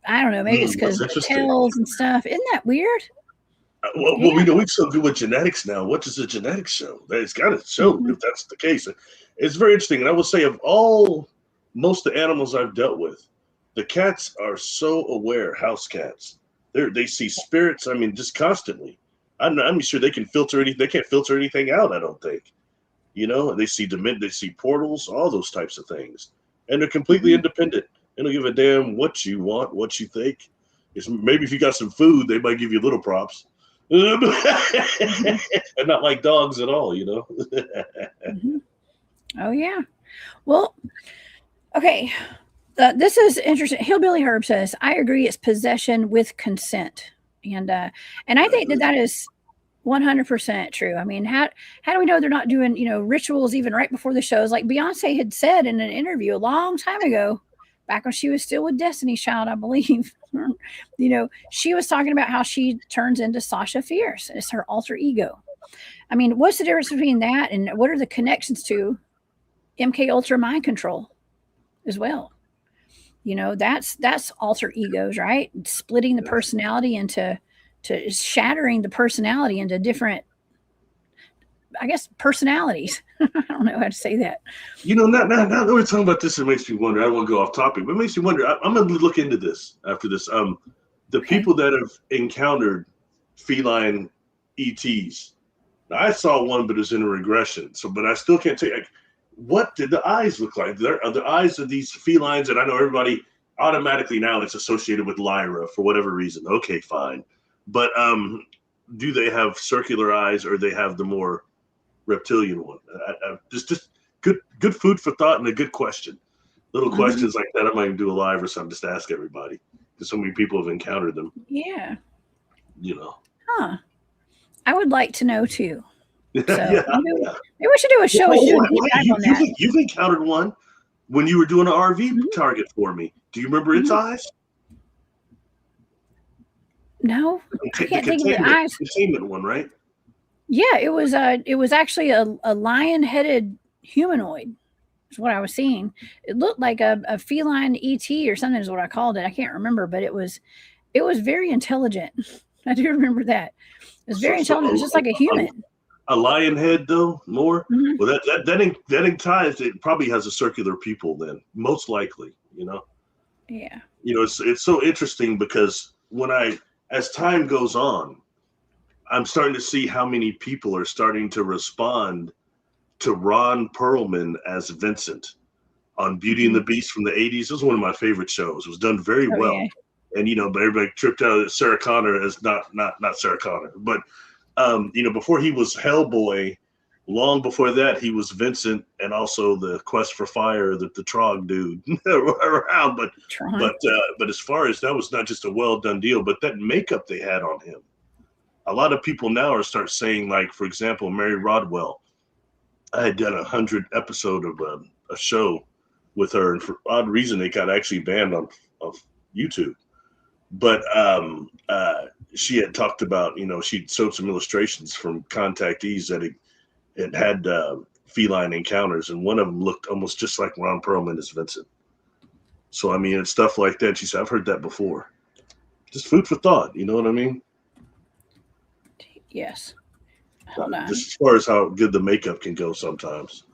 I don't know, maybe it's because the tails and stuff. Isn't that weird? Well, we're so good with genetics now. What does the genetics show? It's got to show if that's the case. It's very interesting. And I will say, of most of the animals I've dealt with, the cats are so aware, house cats. They see spirits, just constantly. I'm sure they can filter anything. They can't filter anything out, I don't think. They see portals, all those types of things. And they're completely independent. They don't give a damn what you want, what you think. Maybe if you got some food, they might give you little props. And not like dogs at all, Oh, yeah. Well, okay. This is interesting. Hillbilly Herb says, I agree it's possession with consent. And I think that is 100% true. How do we know they're not doing, rituals even right before the shows? Like Beyonce had said in an interview a long time ago, back when she was still with Destiny's Child, I believe, she was talking about how she turns into Sasha Fierce. It's her alter ego. What's the difference between that and what are the connections to MK Ultra mind control as well? That's alter egos, right? Splitting the personality into shattering the personality into different, I guess, personalities. I don't know how to say that. Now that we're talking about this, it makes me wonder. I don't want to go off topic, but it makes me wonder. I'm going to look into this after this. The people that have encountered feline ETs, I saw one, but it was in a regression. So, but I still can't tell you, like, what did the eyes look like? The eyes of these felines, and I know everybody automatically now it's associated with Lyra for whatever reason. Okay, fine. But do they have circular eyes, or they have the more reptilian one? Just good food for thought and a good question. Little questions like that, I might do a live or something, just to ask everybody, because so many people have encountered them. Yeah. You know. Huh. I would like to know too. So yeah, maybe we should do a show. You've encountered one when you were doing an RV target for me. Do you remember its eyes? No, I can't think of the eyes. Containment one, right? Yeah, it was actually a lion-headed humanoid. Is what I was seeing. It looked like a feline ET or something is what I called it. I can't remember, but it was very intelligent. I do remember that. It was very intelligent. It was just like a human. A lion head, though, more. Well, that in ties, it probably has a circular pupil. Then, most likely, you know. Yeah. You know, it's so interesting because as time goes on, I'm starting to see how many people are starting to respond to Ron Perlman as Vincent on Beauty and the Beast from the 80s. It was one of my favorite shows. It was done very well. Yeah. And, you know, but everybody tripped out Sarah Connor as not Sarah Connor. But, you know, before he was Hellboy, long before that, he was Vincent and also the Quest for Fire, the Trog dude around. But as far as that was not just a well done deal, but that makeup they had on him. A lot of people now are start saying, like, for example, Mary Rodwell. I had done 100 episode of a show with her, and for odd reason, they got actually banned of YouTube. But she had talked about, you know, she'd showed some illustrations from contactees that it had feline encounters, and one of them looked almost just like Ron Perlman as Vincent. So, I mean, it's stuff like that. She said, I've heard that before. Just food for thought, you know what I mean? Yes. Hold on. Just as far as how good the makeup can go sometimes.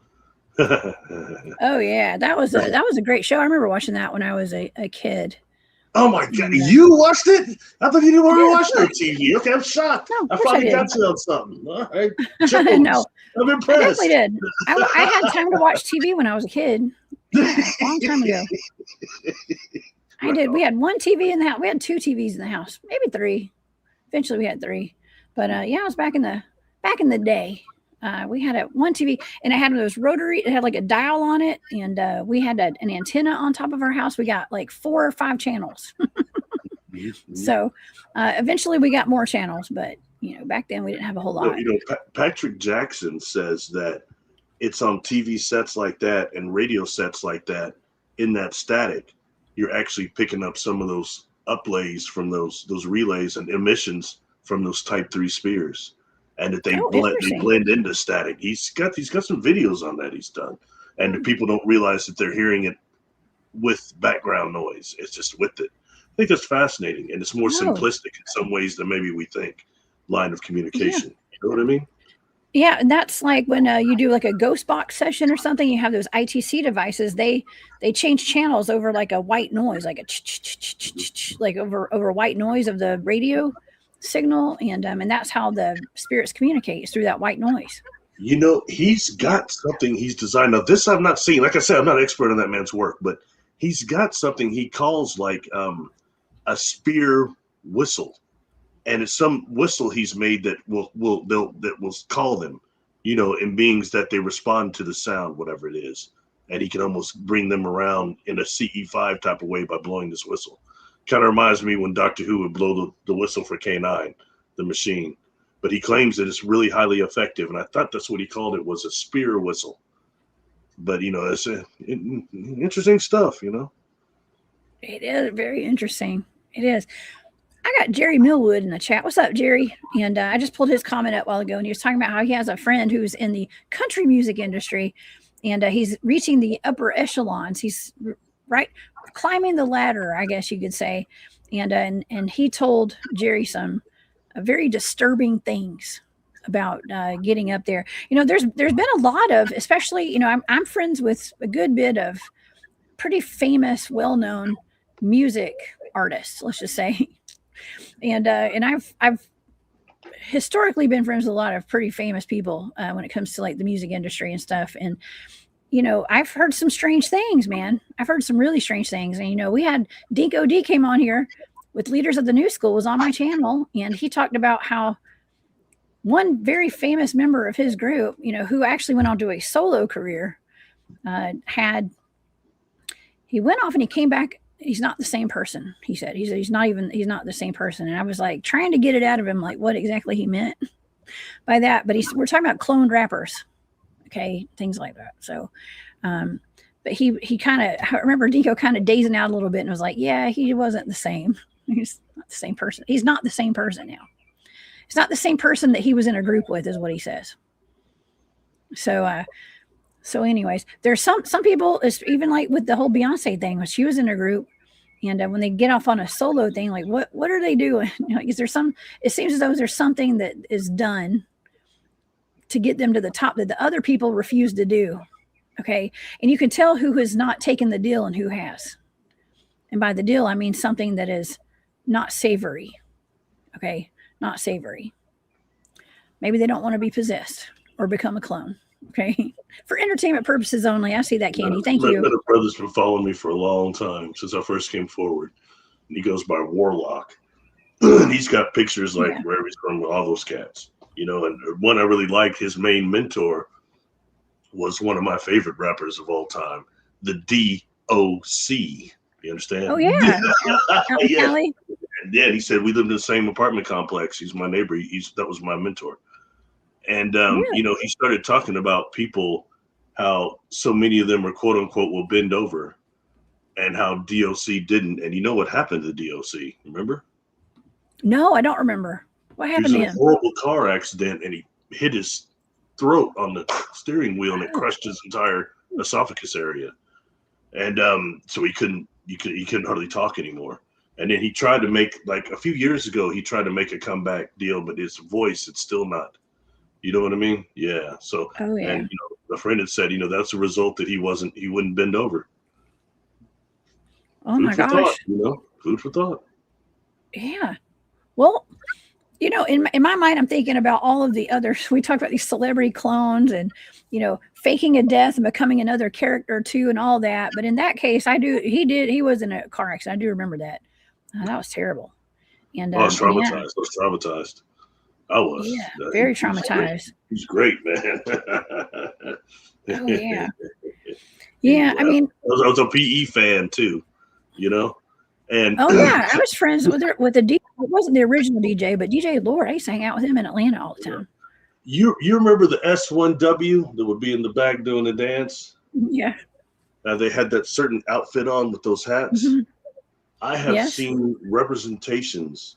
Oh yeah, that was a great show. I remember watching that when I was a kid. Oh my God, you watched it? I thought you didn't want to watch no TV. Okay, I'm shocked. No, I finally got you on something. All right. No, I'm impressed. I definitely did. I had time to watch TV when I was a kid. Yeah, a long time ago. I did. We had one TV in the house. We had two TVs in the house, maybe three. Eventually, we had three. But yeah, it was back in the day. We had one TV, and it had those rotary. It had like a dial on it, and we had an antenna on top of our house. We got like 4 or 5 channels. So eventually, we got more channels, but you know, back then we didn't have a whole lot. You know, Patrick Jackson says that it's on TV sets like that and radio sets like that. In that static, you're actually picking up some of those uplays from those relays and emissions from those Type 3 spheres. And that they blend into static. He's got some videos on that he's done, and the people don't realize that they're hearing it with background noise. It's just with it. I think that's fascinating, and it's more simplistic in some ways than maybe we think. Line of communication. Yeah. You know what I mean? Yeah, and that's like when you do like a ghost box session or something. You have those ITC devices. They change channels over like a white noise, like like over white noise of the radio signal, and that's how the spirits communicate, is through that white noise. You know, he's got something he's designed. Now, this I've not seen. Like I said, I'm not an expert on that man's work, but he's got something he calls like a spear whistle, and it's some whistle he's made that will call them, you know, in beings that they respond to the sound, whatever it is, and he can almost bring them around in a CE5 type of way by blowing this whistle. Kind of reminds me when Doctor Who would blow the whistle for K9, the machine. But he claims that it's really highly effective, and I thought that's what he called it, was a spear whistle. But, you know, it's interesting stuff, you know. It is very interesting. It is. I got Jerry Millwood in the chat. What's up, Jerry? And I just pulled his comment up a while ago, and he was talking about how he has a friend who's in the country music industry, and he's reaching the upper echelons. He's climbing the ladder, I guess you could say, and he told Jerry some very disturbing things about getting up there. You know, there's been a lot of, especially, you know, I'm friends with a good bit of pretty famous, well-known music artists, let's just say, and I've historically been friends with a lot of pretty famous people when it comes to like the music industry and stuff. And, you know, I've heard some strange things, man. I've heard some really strange things. And, you know, we had Dinko D came on here with Leaders of the New School, was on my channel. And he talked about how one very famous member of his group, you know, who actually went on to a solo career, he went off and he came back. He's not the same person. He said, he's not the same person. And I was like trying to get it out of him, like what exactly he meant by that. But we're talking about cloned rappers. Okay. Things like that. So, but he kind of, I remember Dinko kind of dazing out a little bit and was like, yeah, he wasn't the same. He's not the same person. He's not the same person now. It's not the same person that he was in a group with, is what he says. So anyways, there's some people, even like with the whole Beyonce thing, when she was in a group, and when they get off on a solo thing, like what are they doing? You know, is there it seems as though there's something that is done to get them to the top that the other people refuse to do. Okay. And you can tell who has not taken the deal and who has. And by the deal, I mean something that is not savory. Okay. Not savory. Maybe they don't want to be possessed or become a clone. Okay. For entertainment purposes only. I see that, Candy. Thank you. My brother's been following me for a long time, since I first came forward. And he goes by Warlock. And he's got pictures like wherever he's from with all those cats. You know, and one I really liked, his main mentor was one of my favorite rappers of all time, the DOC. You understand? Oh, yeah. Yeah. And yeah, he said we lived in the same apartment complex. He's my neighbor. That was my mentor. And, you know, he started talking about people, how so many of them are quote unquote will bend over, and how DOC didn't. And you know what happened to DOC? Remember? No, I don't remember. What happened to him? He was in a horrible car accident, and he hit his throat on the steering wheel, and it crushed his entire esophagus area. And so he couldn't hardly talk anymore. And then he tried to make, like a few years ago, he tried to make a comeback deal, but his voice, it's still not. You know what I mean? Yeah. So, and you know, a friend had said, you know, that's a result that he wouldn't bend over. Oh my gosh. Thought, you know, food for thought. Yeah. Well, you know, in my mind, I'm thinking about all of the others. We talked about these celebrity clones and, you know, faking a death and becoming another character too and all that. But in that case, he was in a car accident. I do remember that. That was terrible. And I was traumatized. I was traumatized. I was. Yeah, very traumatized. He's great, man. Oh, yeah. Yeah, I mean. I was a PE fan too, you know? And oh, yeah, I was friends with the DJ. It wasn't the original DJ, but DJ Lord. I used to hang out with him in Atlanta all the time. You remember the S1W that would be in the back doing the dance? Yeah. They had that certain outfit on with those hats. Mm-hmm. I have seen representations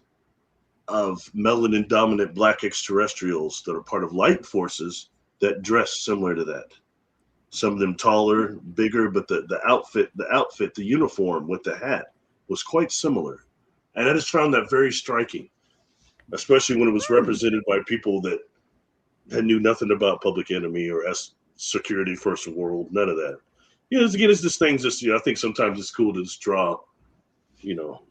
of melanin dominant black extraterrestrials that are part of light forces that dress similar to that. Some of them taller, bigger, but the outfit, the uniform with the hat was quite similar. And I just found that very striking, especially when it was represented by people that knew nothing about Public Enemy or Security First World, none of that. You know, again, it's just things just, you know, I think sometimes it's cool to just draw, you know,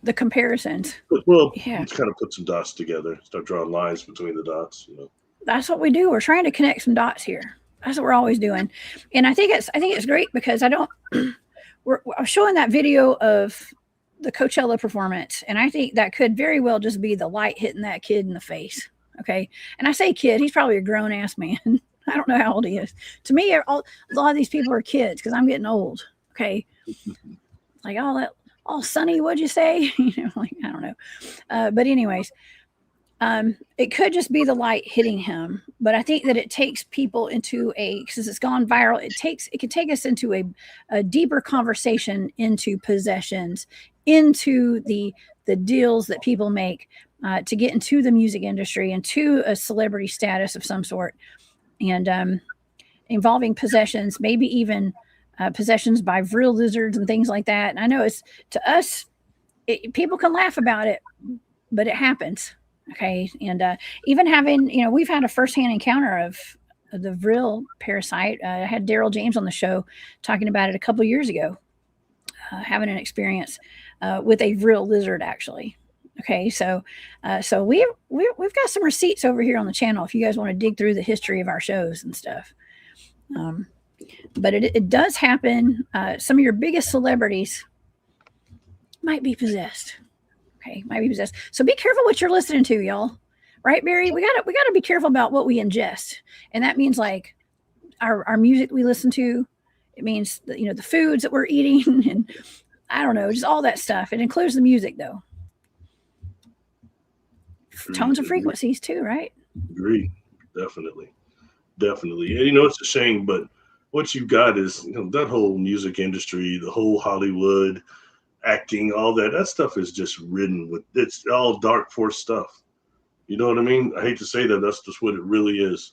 the comparisons. Well, let's kind of put some dots together, start drawing lines between the dots, you know. That's what we do. We're trying to connect some dots here. That's what we're always doing. And I think it's great because I was showing that video of the Coachella performance, and I think that could very well just be the light hitting that kid in the face. Okay. And I say kid, he's probably a grown ass man. I don't know how old he is. To me, a lot of these people are kids because I'm getting old. Okay. Like all that. Oh, Sonny, what'd you say? You know, like, I don't know. But anyways, it could just be the light hitting him. But I think that it takes people into because it's gone viral, it could take us into a deeper conversation into possessions, into the deals that people make to get into the music industry, into a celebrity status of some sort, and involving possessions, maybe even possessions by real lizards and things like that. And I know it's to us, people can laugh about it, but it happens. Okay. And even having, you know, we've had a firsthand encounter of the real parasite. I had Daryl James on the show talking about it a couple of years ago, having an experience with a real lizard, actually. Okay, so we've got some receipts over here on the channel if you guys want to dig through the history of our shows and stuff. But it does happen. Some of your biggest celebrities might be possessed. Okay, might be possessed. So be careful what you're listening to, y'all. Right, Barry? We gotta be careful about what we ingest, and that means like our music we listen to. It means the foods that we're eating, and I don't know, just all that stuff. It includes the music though. Tones and frequencies too, right? Agree, definitely. And it's a shame, but what you've got is that whole music industry, the whole Hollywood acting, all that stuff is just ridden with, it's all dark force stuff. You know what I mean? I hate to say that, that's just what it really is.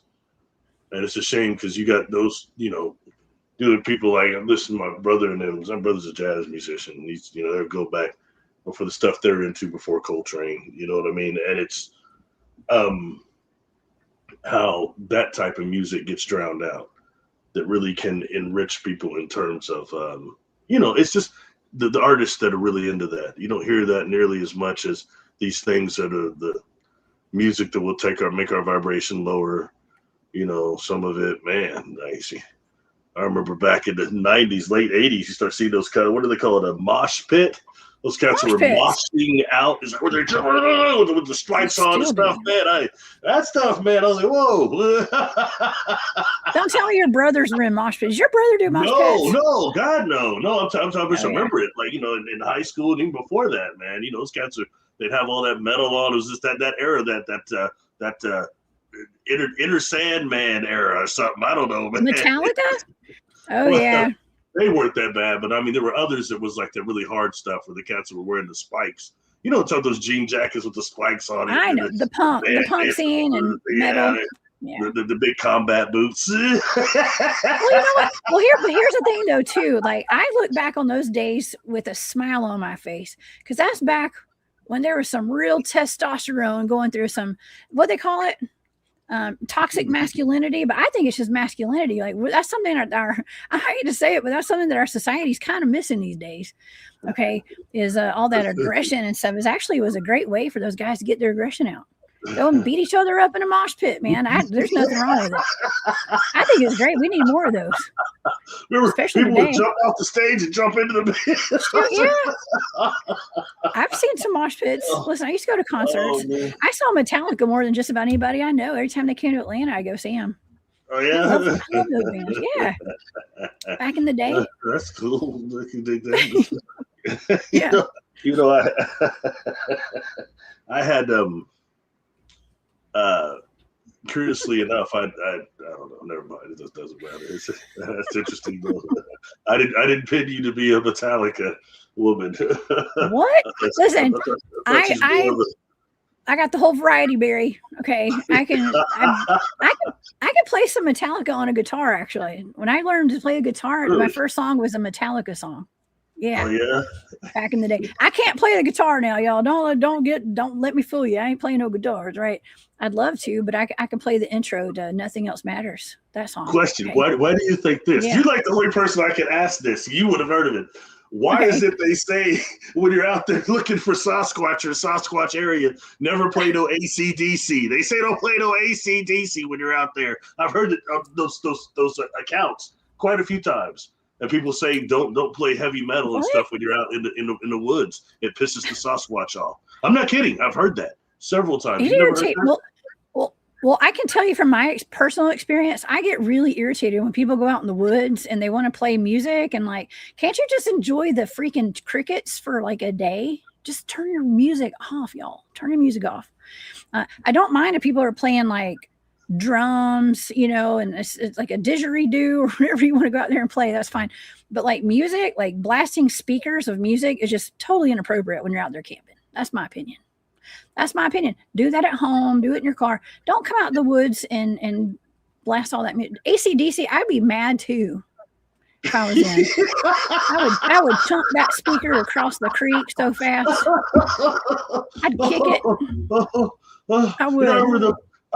And it's a shame because you got those, doing people like, I listen to my brother and them. My brother's a jazz musician. He's, they'll go back for the stuff they're into before Coltrane. You know what I mean? And it's how that type of music gets drowned out that really can enrich people in terms of, it's just the artists that are really into that. You don't hear that nearly as much as these things that are the music that will make our vibration lower. Some of it, man, I remember back in the 90s, late 80s, you start seeing those kind of, what do they call it, a mosh pit? Those cats were moshing out. Is that where they're with the stripes on and stuff, man? That stuff, man. I was like, whoa. Don't tell me your brothers were in mosh pits. Does your brother do mosh pits? No, God, no. I'm talking. I remember it, like in high school and even before that, man. Those cats they'd have all that metal on. It was just that era, that Inner Sandman era or something. I don't know, man. Metallica? Oh yeah. They weren't that bad, but there were others that was like the really hard stuff where the cats were wearing the spikes. Those jean jackets with the spikes on it. I know the punk scene and metal. Yeah. The big combat boots. Well, you know what? Well, here's the thing though too. Like I look back on those days with a smile on my face because that's back when there was some real testosterone going through some, what they call it, toxic masculinity. But I think it's just masculinity. Like that's something I hate to say it, but that's something that our society's kind of missing these days. Okay, is all that aggression and stuff was a great way for those guys to get their aggression out. Go and beat each other up in a mosh pit, man. There's nothing wrong with it. I think it's great. We need more of those. Especially people would jump off the stage and jump into the pit. Yeah. I've seen some mosh pits. Listen, I used to go to concerts. I saw Metallica more than just about anybody I know. Every time they came to Atlanta, I go see them. Oh yeah, I love those bands. Yeah, back in the day. That's cool. Yeah. I had curiously enough, I don't know. Never mind. It just doesn't matter. That's interesting though. I didn't pin you to be a Metallica woman. What? Listen, I got the whole variety, Barry. Okay, I can play some Metallica on a guitar. Actually, when I learned to play a guitar, my first song was a Metallica song. Yeah. Oh, yeah. Back in the day, I can't play the guitar now, y'all. Don't let me fool you. I ain't playing no guitars, right? I'd love to, but I can play the intro to "Nothing Else Matters." That song. Question: okay. Why do you think this? Yeah. You're like the only person I can ask this. You would have heard of it. Why is it they say when you're out there looking for Sasquatch or Sasquatch area, never play no AC/DC? They say don't play no AC/DC when you're out there. I've heard those accounts quite a few times. And people say don't play heavy metal and stuff when you're out in the woods. It pisses the Sasquatch off. I'm not kidding. I've heard that several times. Well, I can tell you from my personal experience, I get really irritated when people go out in the woods and they want to play music and like, can't you just enjoy the freaking crickets for like a day? Just turn your music off, y'all. Turn your music off. I don't mind if people are playing like drums, and it's like a didgeridoo or whatever you want to go out there and play. That's fine. But like music, like blasting speakers of music is just totally inappropriate when you're out there camping. That's my opinion. Do that at home. Do it in your car. Don't come out in the woods and blast all that music. AC/DC, I'd be mad too if I was in. I would chunk that speaker across the creek so fast. I'd kick it. I would.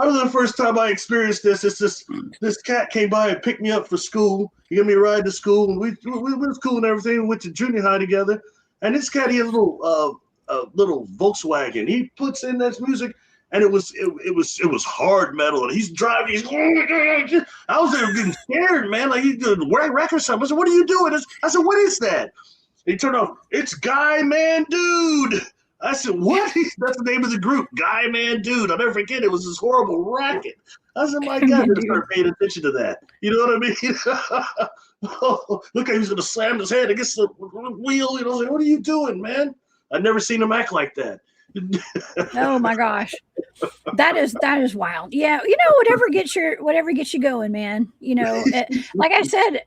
I remember the first time I experienced this. This cat came by and picked me up for school. He gave me a ride to school, and we was cool and everything. We went to junior high together. And this cat, he had a little little Volkswagen. He puts in this music, and it was hard metal, and he's driving. I was there getting scared, man. Like he's doing wreck or something. I said, "What are you doing?" I said, "What is that?" He turned off. It's Guy Man Dude. I said, "What?" That's the name of the group, Guy Man Dude. I'll never forget. It was this horrible racket. I said, "My God, I gotta start paying attention to that." You know what I mean? Oh, look, he was gonna slam his head against the wheel. You know, like, what are you doing, man? I've never seen him act like that. Oh my gosh. That is wild. Yeah, you know, whatever gets you going, man. You know, like I said,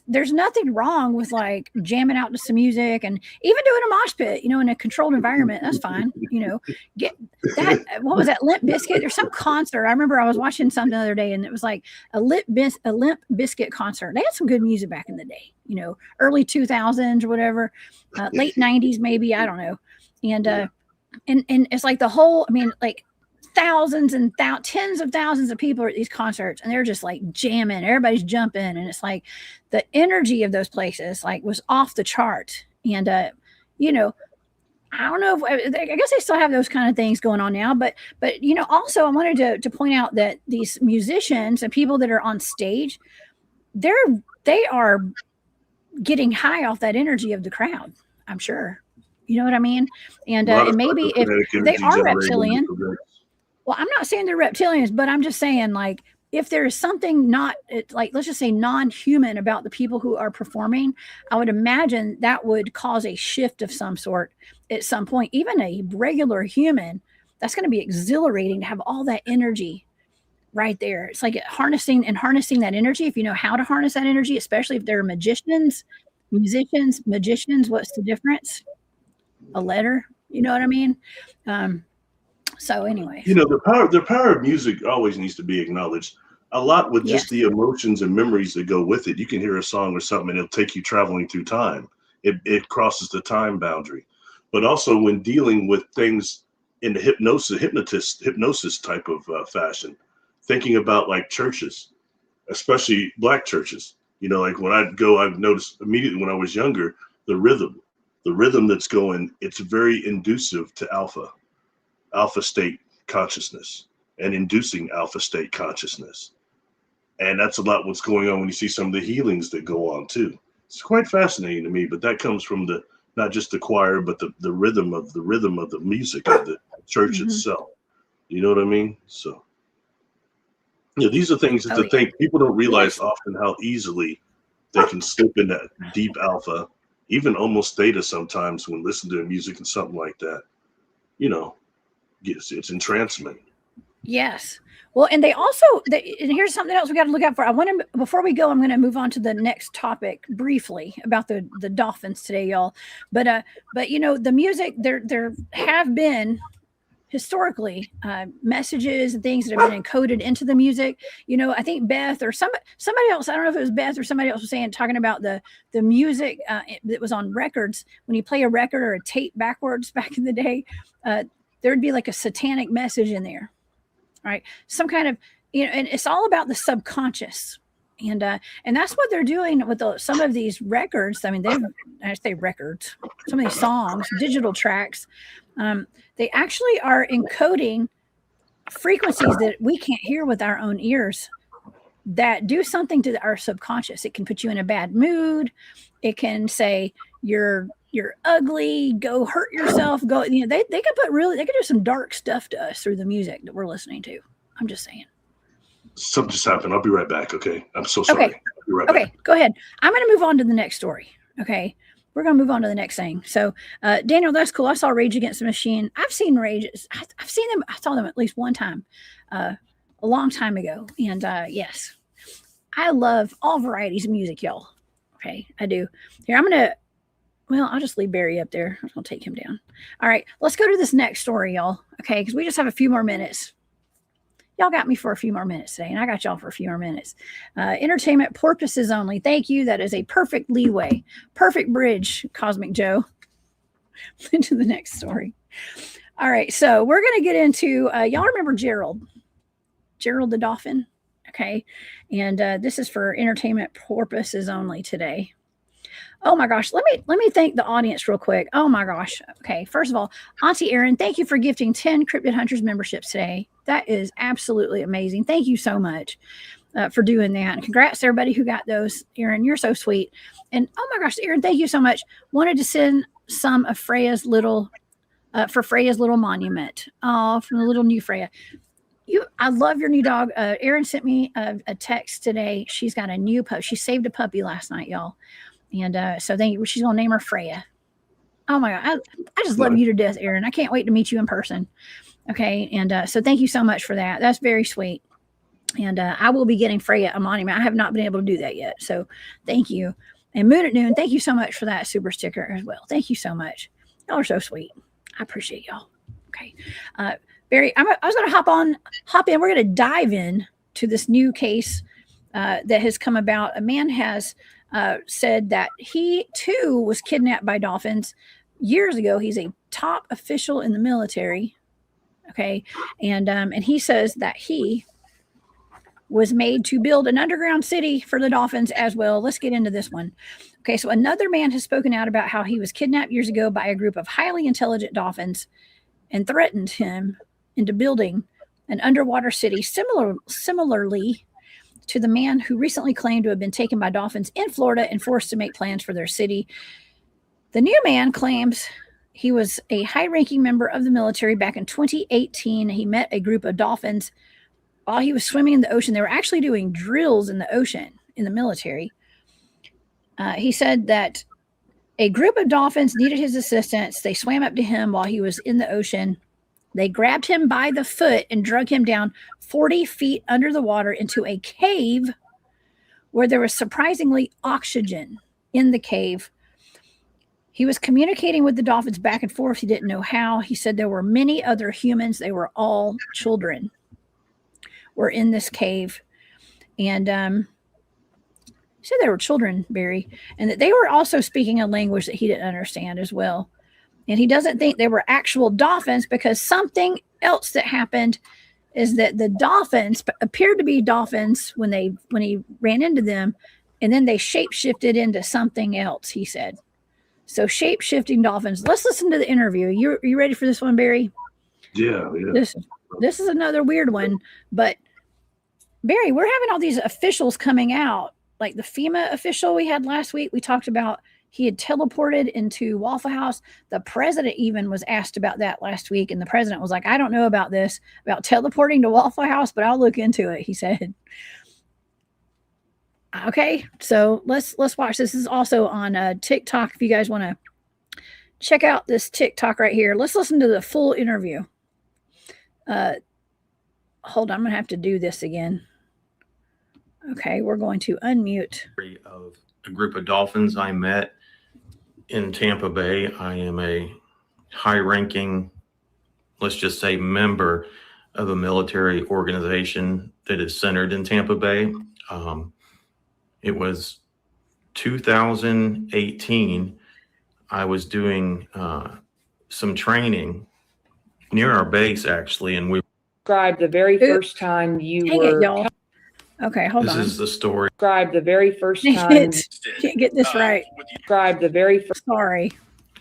there's nothing wrong with like jamming out to some music and even doing a mosh pit, you know, in a controlled environment. That's fine. You know, get that. What was that? Limp Bizkit or some concert? I remember I was watching something the other day, and it was like a Limp Bizkit concert. They had some good music back in the day. You know, early 2000s or whatever, late 90s maybe. I don't know, and it's like the whole. I mean, like. Thousands and tens of thousands of people are at these concerts, and they're just like jamming, everybody's jumping, and it's like the energy of those places like was off the chart. And you know, I don't know if I guess they still have those kind of things going on now, but you know, also I wanted to point out that these musicians and people that are on stage, they are getting high off that energy of the crowd, I'm sure. You know what I mean? And maybe if they are reptilian. Well, I'm not saying they're reptilians, but I'm just saying, like, if there is something not, like, let's just say non-human about the people who are performing, I would imagine that would cause a shift of some sort at some point. Even a regular human, that's going to be exhilarating to have all that energy right there. It's like harnessing that energy. If you know how to harness that energy, especially if they're musicians, what's the difference? A letter, you know what I mean? So anyway, you know, the power of music always needs to be acknowledged. A lot with just the emotions and memories that go with it. You can hear a song or something, and it'll take you traveling through time. It crosses the time boundary. But also when dealing with things in the hypnosis type of fashion, thinking about like churches, especially Black churches. You know, like when I've noticed immediately when I was younger, the rhythm that's going, it's very inducive to alpha state consciousness and inducing alpha state consciousness. And that's a lot what's going on when you see some of the healings that go on too. It's quite fascinating to me, but that comes from not just the choir, but the rhythm of the music of the church itself. You know what I mean? So, you know, these are things that I think people don't realize often how easily they can slip into deep alpha, even almost theta sometimes when listening to music and something like that. You know, it's entrancement. Yes. Well, and they also, and here's something else we got to look out for. Before we go, I'm going to move on to the next topic briefly about the Dolphins today, y'all. But you know, the music, there have been historically messages and things that have been encoded into the music. You know, I think Beth or somebody else, I don't know if it was Beth or somebody else was talking about the music that was on records. When you play a record or a tape backwards back in the day, there would be like a satanic message in there, right? Some kind of, you know, and it's all about the subconscious. And that's what they're doing with some of these records. I mean, I say records, some of these songs, digital tracks. They actually are encoding frequencies that we can't hear with our own ears that do something to our subconscious. It can put you in a bad mood. It can say you're ugly, go hurt yourself, go, you know, they could do some dark stuff to us through the music that we're listening to. I'm just saying. Something just happened. I'll be right back. Okay. I'm so sorry. Okay. Okay. Go ahead. I'm going to move on to the next story. Okay. We're going to move on to the next thing. So, Daniel, that's cool. I saw Rage Against the Machine. I've seen Rage. I've seen them. I saw them at least one time, a long time ago. And yes, I love all varieties of music, y'all. Okay. I do. Here, I'll just leave Barry up there. I'll take him down. All right. Let's go to this next story, y'all. Okay. Because we just have a few more minutes. Y'all got me for a few more minutes today, and I got y'all for a few more minutes. Entertainment purposes only. Thank you. That is a perfect leeway, perfect bridge, Cosmic Joe, into the next story. All right, so we're going to get into, y'all remember Gerald the Dolphin? Okay, and this is for entertainment purposes only today. Oh my gosh, let me thank the audience real quick. Oh my gosh. Okay, first of all, Auntie Erin, thank you for gifting 10 Cryptid Hunters memberships today. That is absolutely amazing. Thank you so much for doing that. And congrats to everybody who got those. Erin, you're so sweet. And oh my gosh, Erin, thank you so much. Wanted to send some of Freya's little for Freya's little monument. Oh, from the little new Freya. I love your new dog. Erin sent me a text today. She's got a new pup. She saved a puppy last night, y'all. And so she's going to name her Freya. Oh my God. I just love you to death, Erin. I can't wait to meet you in person. Okay. And so thank you so much for that. That's very sweet. And I will be getting Freya a monument. I have not been able to do that yet. So thank you. And Moon at Noon, thank you so much for that super sticker as well. Thank you so much. Y'all are so sweet. I appreciate y'all. Okay. Barry, I was going to hop in. We're going to dive in to this new case that has come about. A man has said that he too was kidnapped by dolphins years ago. He's a top official in the military. Okay. And he says that he was made to build an underground city for the dolphins as well. Let's get into this one. Okay. So another man has spoken out about how he was kidnapped years ago by a group of highly intelligent dolphins and threatened him into building an underwater city similarly to the man who recently claimed to have been taken by dolphins in Florida and forced to make plans for their city. The new man claims he was a high-ranking member of the military back in 2018. He met a group of dolphins while he was swimming in the ocean. They were actually doing drills in the ocean in the military. He said that a group of dolphins needed his assistance. They swam up to him while he was in the ocean. They grabbed him by the foot and drug him down 40 feet under the water into a cave where there was surprisingly oxygen in the cave. He was communicating with the dolphins back and forth. He didn't know how. He said there were many other humans. They were all children, were in this cave. And he said they were children, Barry, and that they were also speaking a language that he didn't understand as well. And he doesn't think they were actual dolphins because something else that happened is that the dolphins appeared to be dolphins when he ran into them, and then they shapeshifted into something else, he said. So shape-shifting dolphins. Let's listen to the interview. You ready for this one, Barry? Yeah. This is another weird one, but Barry, we're having all these officials coming out, like the FEMA official we had last week. We talked about he had teleported into Waffle House. The president even was asked about that last week, and the president was like, I don't know about this, about teleporting to Waffle House, but I'll look into it, he said. Okay, so let's watch. This is also on TikTok if you guys want to check out this TikTok right here. Let's listen to the full interview. Hold on, I'm going to have to do this again. Okay, we're going to unmute. Of a group of dolphins I met in Tampa Bay. I am a high-ranking, let's just say, member of a military organization that is centered in Tampa Bay. It was 2018. I was doing some training near our base, actually, and we described the very first time you were. Y'all. Okay, hold on. This is the story. Describe the very first time. Can't get this right. Describe the very first. Sorry.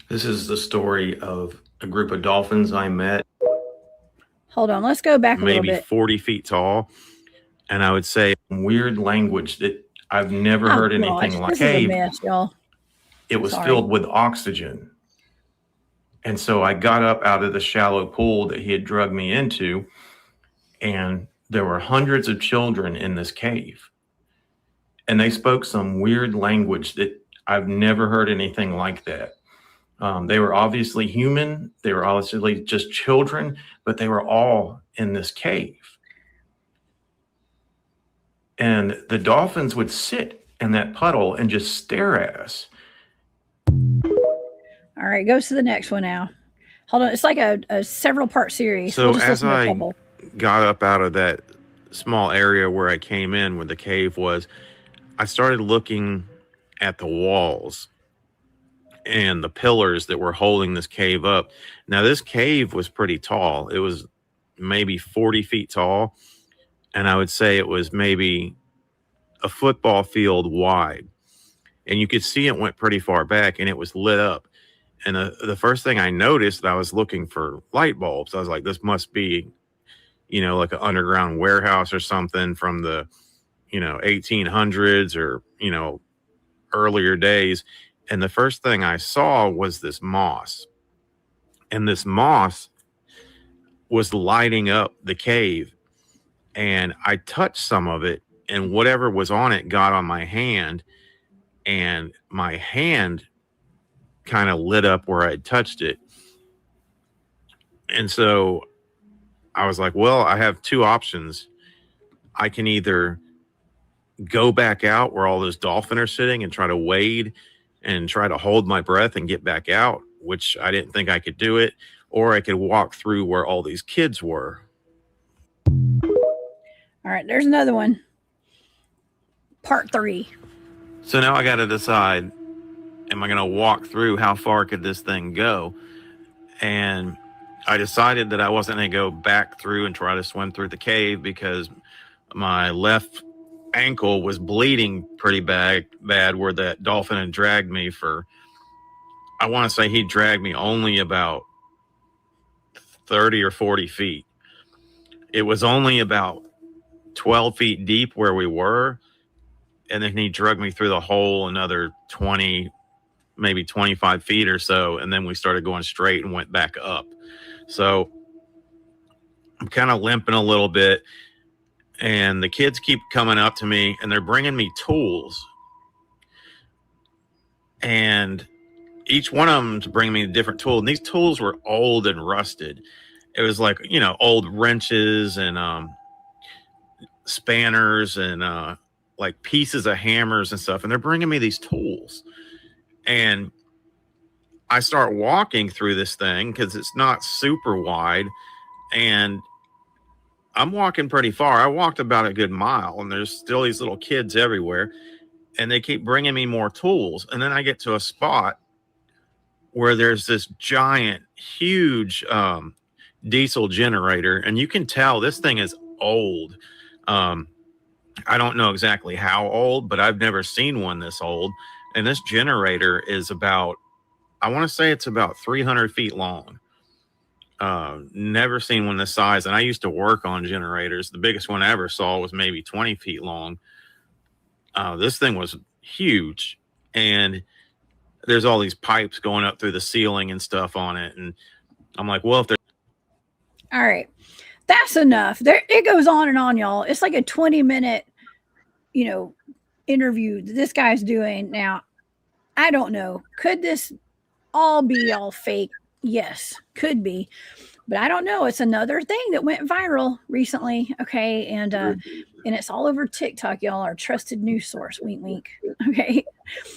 This is the story of a group of dolphins I met. Hold on, let's go back a little Maybe bit. 40 feet tall. And I would say weird language that I've never heard anything like. This is a mess, y'all. It was filled with oxygen. And so I got up out of the shallow pool that he had drugged me into, and there were hundreds of children in this cave. And they spoke some weird language that I've never heard anything like that. They were obviously human. They were obviously just children, but they were all in this cave. And the dolphins would sit in that puddle and just stare at us. All right, goes to the next one now. Hold on, it's like a several part series. So as I got up out of that small area where I came in, where the cave was, I started looking at the walls and the pillars that were holding this cave up. Now, this cave was pretty tall. It was maybe 40 feet tall, and I would say it was maybe a football field wide. and you could see it went pretty far back, and it was lit up. And the first thing I noticed, I was looking for light bulbs. I was like, this must be, like an underground warehouse or something from the, 1800s or, earlier days. And the first thing I saw was this moss. And this moss was lighting up the cave. And I touched some of it, and whatever was on it got on my hand. And my hand kind of lit up where I had touched it. And so I was like, well, I have two options. I can either go back out where all those dolphins are sitting and try to wade and try to hold my breath and get back out, which I didn't think I could do it, or I could walk through where all these kids were. All right, there's another one. Part 3. So now I got to decide, am I going to walk through? How far could this thing go? And I decided that I wasn't going to go back through and try to swim through the cave because my left ankle was bleeding pretty bad where that dolphin had dragged me for, I want to say he dragged me only about 30 or 40 feet. It was only about 12 feet deep where we were. And then he dragged me through the hole another 20, maybe 25 feet or so. And then we started going straight and went back up. So I'm kind of limping a little bit. And the kids keep coming up to me and they're bringing me tools. And each one of them's bringing me a different tool. And these tools were old and rusted. It was like, old wrenches and spanners and like pieces of hammers and stuff. And they're bringing me these tools. And I start walking through this thing because it's not super wide. And I'm walking pretty far. I walked about a good mile, and there's still these little kids everywhere. And they keep bringing me more tools. And then I get to a spot where there's this giant, huge diesel generator. And you can tell this thing is old. I don't know exactly how old, but I've never seen one this old. And this generator is about, I want to say it's about 300 feet long. Never seen one this size. And I used to work on generators. The biggest one I ever saw was maybe 20 feet long. This thing was huge. And there's all these pipes going up through the ceiling and stuff on it. And I'm like, well, if there's... All right. That's enough. It goes on and on, y'all. It's like a 20-minute, interview that this guy's doing. Now, I don't know. Could this all be all fake? Yes, could be. But I don't know. It's another thing that went viral recently. Okay. And it's all over TikTok, y'all. Our trusted news source. Wink, wink. Okay.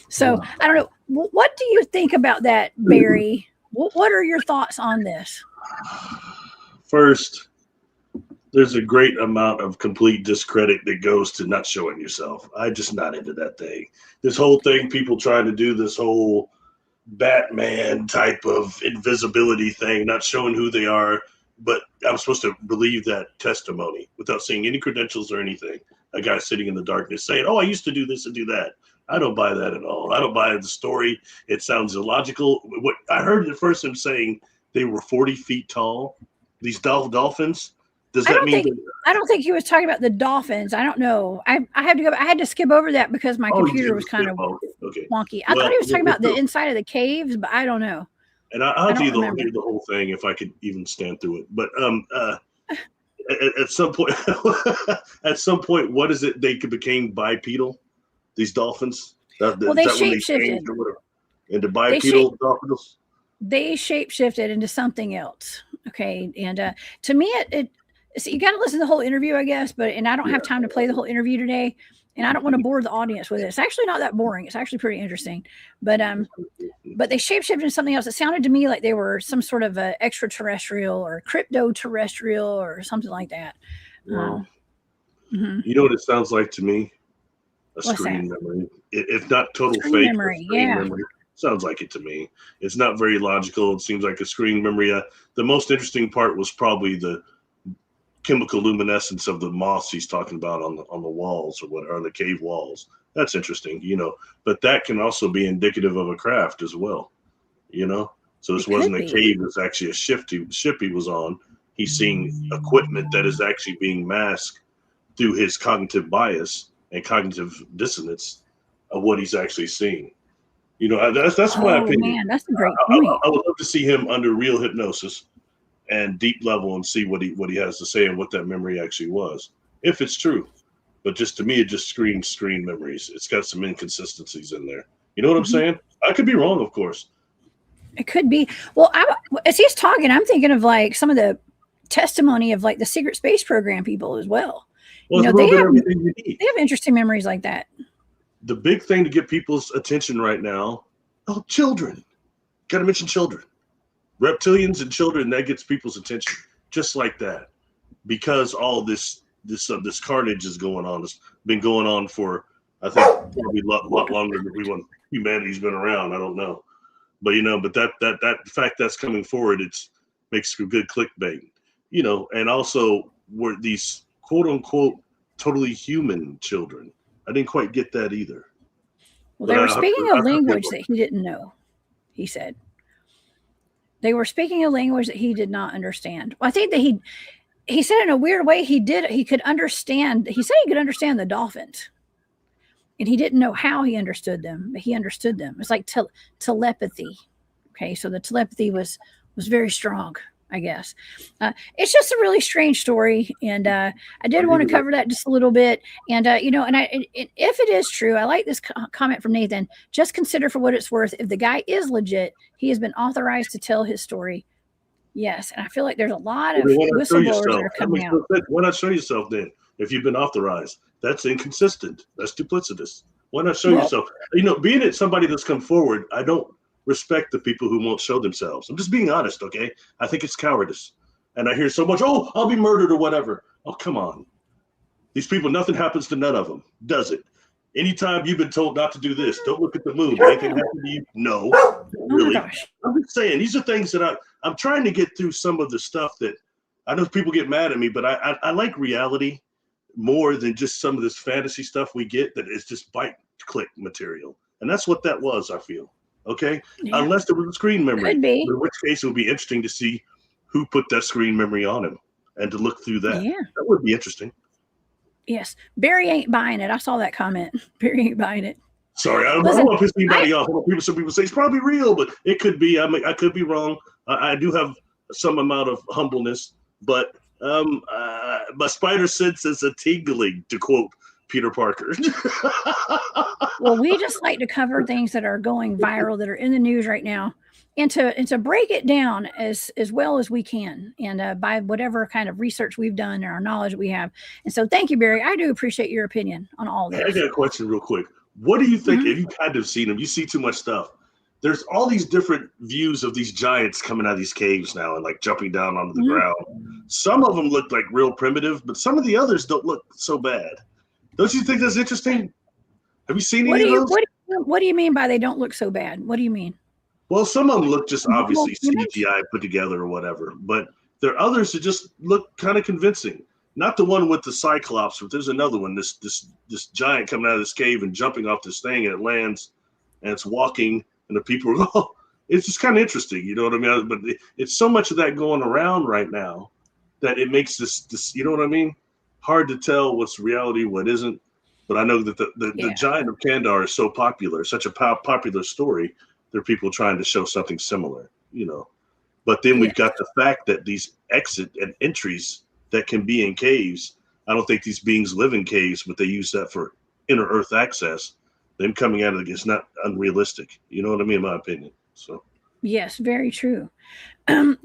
So I don't know. What do you think about that, Barry? What are your thoughts on this? First, there's a great amount of complete discredit that goes to not showing yourself. I'm just not into that thing. This whole thing, people trying to do this whole Batman type of invisibility thing, not showing who they are, but I'm supposed to believe that testimony without seeing any credentials or anything. A guy sitting in the darkness saying, oh, I used to do this and do that. I don't buy that at all. I don't buy the story. It sounds illogical. What I heard at first him saying they were 40 feet tall, these dolphins. Does that mean? I don't think he was talking about the dolphins. I don't know. I had to skip over that because my computer was kind of wonky. I thought he was talking about the inside of the caves, but I don't know. And I'll have to hear the whole thing if I could even stand through it. But at some point, what is it? They became bipedal. These dolphins. They shapeshifted into bipedal dolphins. They shapeshifted into something else. Okay, and to me, so you got to listen to the whole interview, I guess. And I don't have time to play the whole interview today, and I don't want to bore the audience with it. It's actually not that boring. It's actually pretty interesting. But they shapeshifted into something else. It sounded to me like they were some sort of extraterrestrial or crypto-terrestrial or something like that. Wow. You know what it sounds like to me? Screen memory. If not total fake memory, memory. Sounds like it to me. It's not very logical. It seems like a screen memory. The most interesting part was probably the chemical luminescence of the moths he's talking about on the walls or on the cave walls. That's interesting, but that can also be indicative of a craft as well, So this wasn't a cave, it's actually a ship he was on. He's seeing equipment that is actually being masked through his cognitive bias and cognitive dissonance of what he's actually seeing. That's my opinion. Man, that's a great point. I would love to see him under real hypnosis and deep level and see what he has to say and what that memory actually was, if it's true. But just to me, it just screams screen memories. It's got some inconsistencies in there. You know what I'm saying? I could be wrong, of course. It could be. Well, as he's talking, I'm thinking of like some of the testimony of like the secret space program people as well. Well, they have interesting memories like that. The big thing to get people's attention right now, children. Got to mention children. Reptilians and children, that gets people's attention just like that, because all this carnage is going on. It's been going on for, I think, probably a lot longer than humanity's been around. I don't know, but but that fact that's coming forward, makes for good clickbait, and also were these quote unquote totally human children. I didn't quite get that either. Well, they were speaking a language that he didn't know. He said they were speaking a language that he did not understand. Well, I think that he said in a weird way he could understand. He said he could understand the dolphins, and he didn't know how he understood them, but he understood them. It's like telepathy. Okay, so the telepathy was very strong, I guess. It's just a really strange story, and I did want to cover that just a little bit. And if it is true, I like this comment from Nathan. Just consider for what it's worth. If the guy is legit, he has been authorized to tell his story. Yes, and I feel like there's a lot of whistleblowers that are coming out. Why not show yourself then? If you've been authorized, that's inconsistent. That's duplicitous. Why not show yourself? Being it somebody that's come forward, I don't respect the people who won't show themselves. I'm just being honest, okay? I think it's cowardice. And I hear so much, I'll be murdered or whatever. Oh, come on. These people, nothing happens to none of them, does it? Anytime you've been told not to do this, don't look at the moon. Anything happen to you? No. Really. I'm just saying, these are things that I'm trying to get through some of the stuff that I know people get mad at me, but I like reality more than just some of this fantasy stuff we get that is just bite click material. And that's what that was, I feel. Okay, unless there was a screen memory, in which case it would be interesting to see who put that screen memory on him and to look through that. Yeah, that would be interesting. Yes, Barry ain't buying it. I saw that comment. Barry ain't buying it. Sorry, I don't want to piss anybody off. Some people say it's probably real, but it could be. I could be wrong. I do have some amount of humbleness, but my spider sense is a tingling, to quote Peter Parker. Well, we just like to cover things that are going viral, that are in the news right now, and to break it down as well as we can, and by whatever kind of research we've done and our knowledge we have. And so thank you, Barry. I do appreciate your opinion on all this. I got a question real quick. What do you think, if you kind of seen them, you see too much stuff, there's all these different views of these giants coming out of these caves now and like jumping down onto the ground. Some of them look like real primitive, but some of the others don't look so bad. Don't you think that's interesting? Have you seen any of those? What do you mean by they don't look so bad? What do you mean? Well, some of them look just obviously CGI put together or whatever, but there are others that just look kind of convincing. Not the one with the Cyclops, but there's another one, this giant coming out of this cave and jumping off this thing, and it lands and it's walking, and the people are, it's just kind of interesting, you know what I mean? But it's so much of that going around right now that it makes this, you know what I mean? Hard to tell what's reality, what isn't. But I know that the giant of Kandar is so popular, such a popular story. There are people trying to show something similar, But then we've got the fact that these exit and entries that can be in caves, I don't think these beings live in caves, but they use that for inner earth access. Them coming out of it is not unrealistic. You know what I mean, in my opinion. So yes, very true. And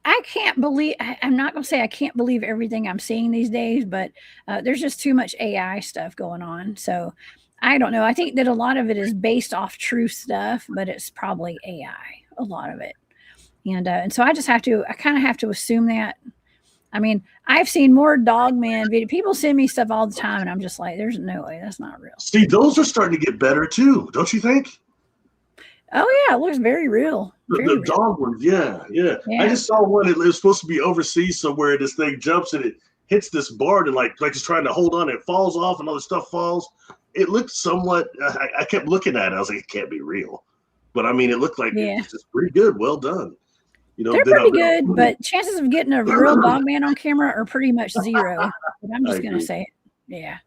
I can't believe, I'm not going to say I can't believe everything I'm seeing these days, but there's just too much AI stuff going on. So I don't know. I think that a lot of it is based off true stuff, but it's probably AI, a lot of it. And so I kind of have to assume that. I mean, I've seen more Dogman video. People send me stuff all the time, and I'm just like, there's no way, that's not real. See, those are starting to get better too, don't you think? Oh yeah, it looks very real. The dog ones, yeah. I just saw one. It was supposed to be overseas somewhere. This thing jumps and it hits this board and like it's trying to hold on. It falls off and all the stuff falls. It looked somewhat. I kept looking at it. I was like, it can't be real. But I mean, it looked like it's just pretty good. Well done. You know, they're pretty good, but chances of getting a real dog man on camera are pretty much zero. But I'm just gonna say it. Yeah,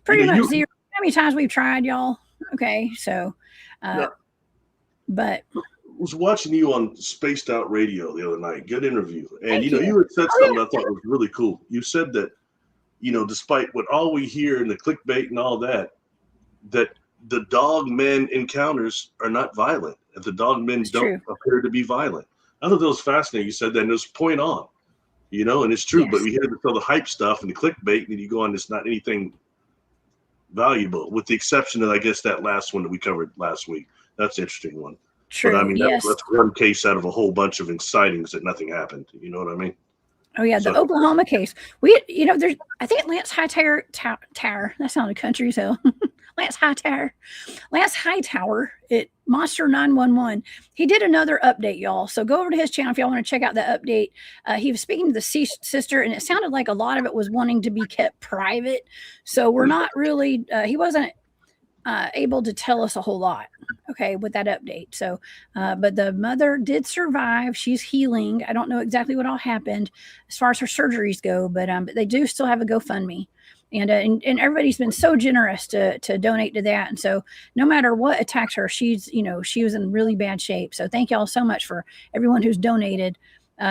pretty much zero. How many times we've tried, y'all? Okay, so, but. I was watching you on Spaced Out Radio the other night. Good interview. And, you had said something I thought was really cool. You said that, despite what all we hear in the clickbait and all that, that the dog men encounters are not violent. And the dog men don't appear to be violent. I thought that was fascinating. You said that, and it was point on, and it's true. Yes. But we hear the hype stuff and the clickbait, and you go on, it's not anything valuable, with the exception of, I guess, that last one that we covered last week. That's an interesting one. True. But I mean, that's one case out of a whole bunch of sightings that nothing happened. You know what I mean? Oh yeah, the Oklahoma case. There's, I think Lance Hightower. That sounded country, so Lance Hightower at Monster 911. He did another update, y'all. So go over to his channel if y'all want to check out that update. He was speaking to the sister, and it sounded like a lot of it was wanting to be kept private. So we're not really. He wasn't able to tell us a whole lot, with that update. So, but the mother did survive. She's healing. I don't know exactly what all happened as far as her surgeries go, but they do still have a GoFundMe, and everybody's been so generous to donate to that. And so no matter what attacks her, she was in really bad shape. So thank y'all so much for everyone who's donated,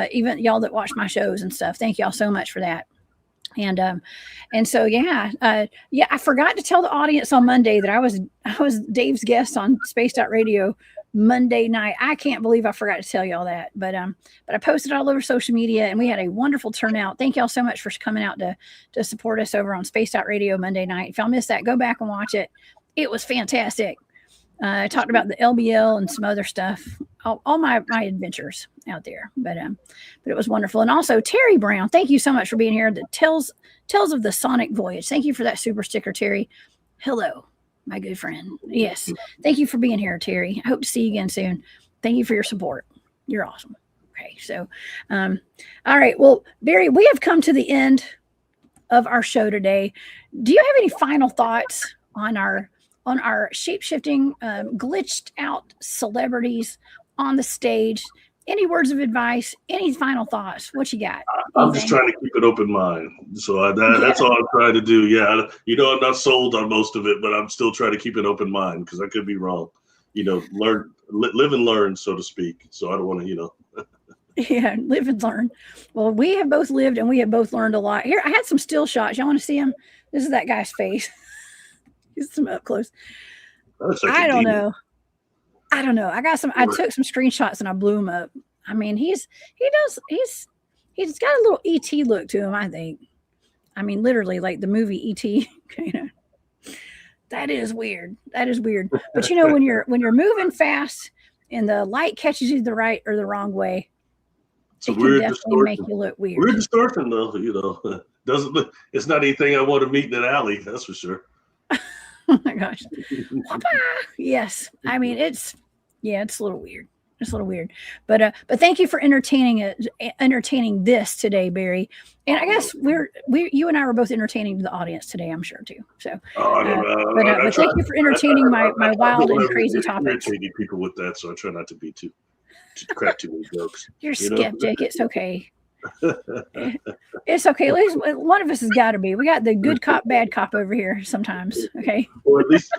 even y'all that watch my shows and stuff. Thank y'all so much for that. And so, I forgot to tell the audience on Monday that I was Dave's guest on Spaced Out Radio Monday night. I can't believe I forgot to tell y'all that, but I posted all over social media, and we had a wonderful turnout. Thank y'all so much for coming out to support us over on Spaced Out Radio Monday night. If y'all missed that, go back and watch it. It was fantastic. I talked about the LBL and some other stuff, all my adventures out there, but it was wonderful. And also Terry Brown, thank you so much for being here. The Tales of the Sonic Voyage. Thank you for that super sticker, Terry. Hello, my good friend. Yes. Thank you for being here, Terry. I hope to see you again soon. Thank you for your support. You're awesome. Okay. So, all right. Well, Barry, we have come to the end of our show today. Do you have any final thoughts on our shape-shifting, glitched out celebrities on the stage? Any words of advice? Any final thoughts? What you got? I'm just trying to keep an open mind. So that's all I'm trying to do. Yeah. I'm not sold on most of it, but I'm still trying to keep an open mind because I could be wrong. Live and learn, so to speak. So I don't want to, Yeah, live and learn. Well, we have both lived and we have both learned a lot. Here, I had some still shots. Y'all want to see him? This is that guy's face. He's some up close. I don't know. I took some screenshots and I blew him up. I mean, he's got a little ET look to him, I think. I mean, literally like the movie ET. That is weird. But when you're moving fast and the light catches you the right or the wrong way, it can definitely make you look weird. Weird distortion, though. Doesn't look. It's not anything I want to meet in an alley. That's for sure. Oh my gosh. Yes. I mean, it's a little weird. It's a little weird, but thank you for entertaining this today, Barry. And I guess you and I were both entertaining the audience today, I'm sure too. So, but thank you for entertaining my wild and crazy topics. Irritating people with that, so I try not to be too crack too many jokes. You're skeptic. It's okay. It's okay. At least one of us has got to be. We got the good cop, bad cop over here sometimes. Okay. Or at least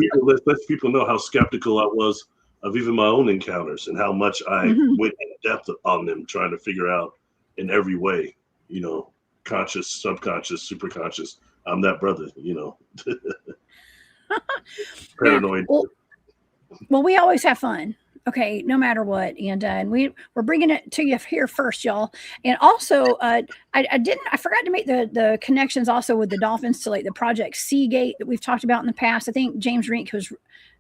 let people know how skeptical I was of even my own encounters and how much I went in depth on them, trying to figure out in every way, conscious, subconscious, superconscious. I'm that brother, Paranoid. Yeah. Well, we always have fun. Okay, no matter what, and we're bringing it to you here first, y'all. And also, I forgot to make the connections also with the Dolphins to like the project Seagate that we've talked about in the past. I think James Rink was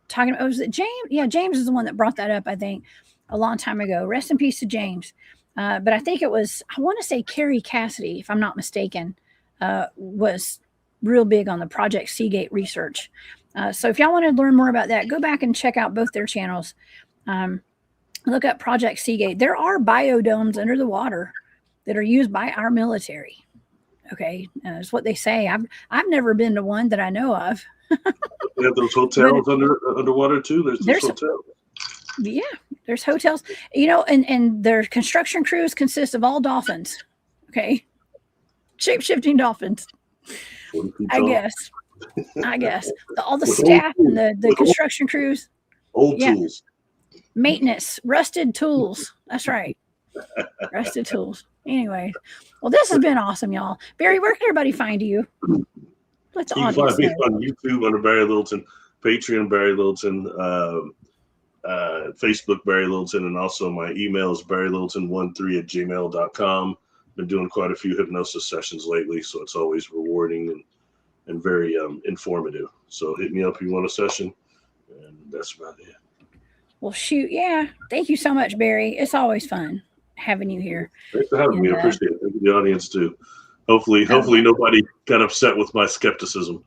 talking about. Was it James? Yeah, James is the one that brought that up. I think a long time ago. Rest in peace to James. But I think it was, I want to say Carrie Cassidy, if I'm not mistaken, was real big on the project Seagate research. So if y'all want to learn more about that, go back and check out both their channels. Look up Project Seagate. There are biodomes under the water that are used by our military. Okay, that's what they say. I've never been to one that I know of. They have those hotels underwater too. There's hotels. Yeah, there's hotels. You know, and their construction crews consist of all dolphins. Okay, shape-shifting dolphins. I guess. All the staff and the construction crews. Old tools. Maintenance, rusted tools. That's right. Rusted tools. Anyway, well, this has been awesome, y'all. Barry, where can everybody find you? Let the audience find me know. on YouTube under Barry Littleton, Patreon Barry Littleton, Facebook Barry Littleton, and also my email is barrylittleton13@gmail.com. Been doing quite a few hypnosis sessions lately, so it's always rewarding and very informative. So hit me up if you want a session, and that's about it. Well, shoot, yeah. Thank you so much, Barry. It's always fun having you here. Thanks for having me. I appreciate it. Thank you, the audience too. Hopefully nobody got upset with my skepticism.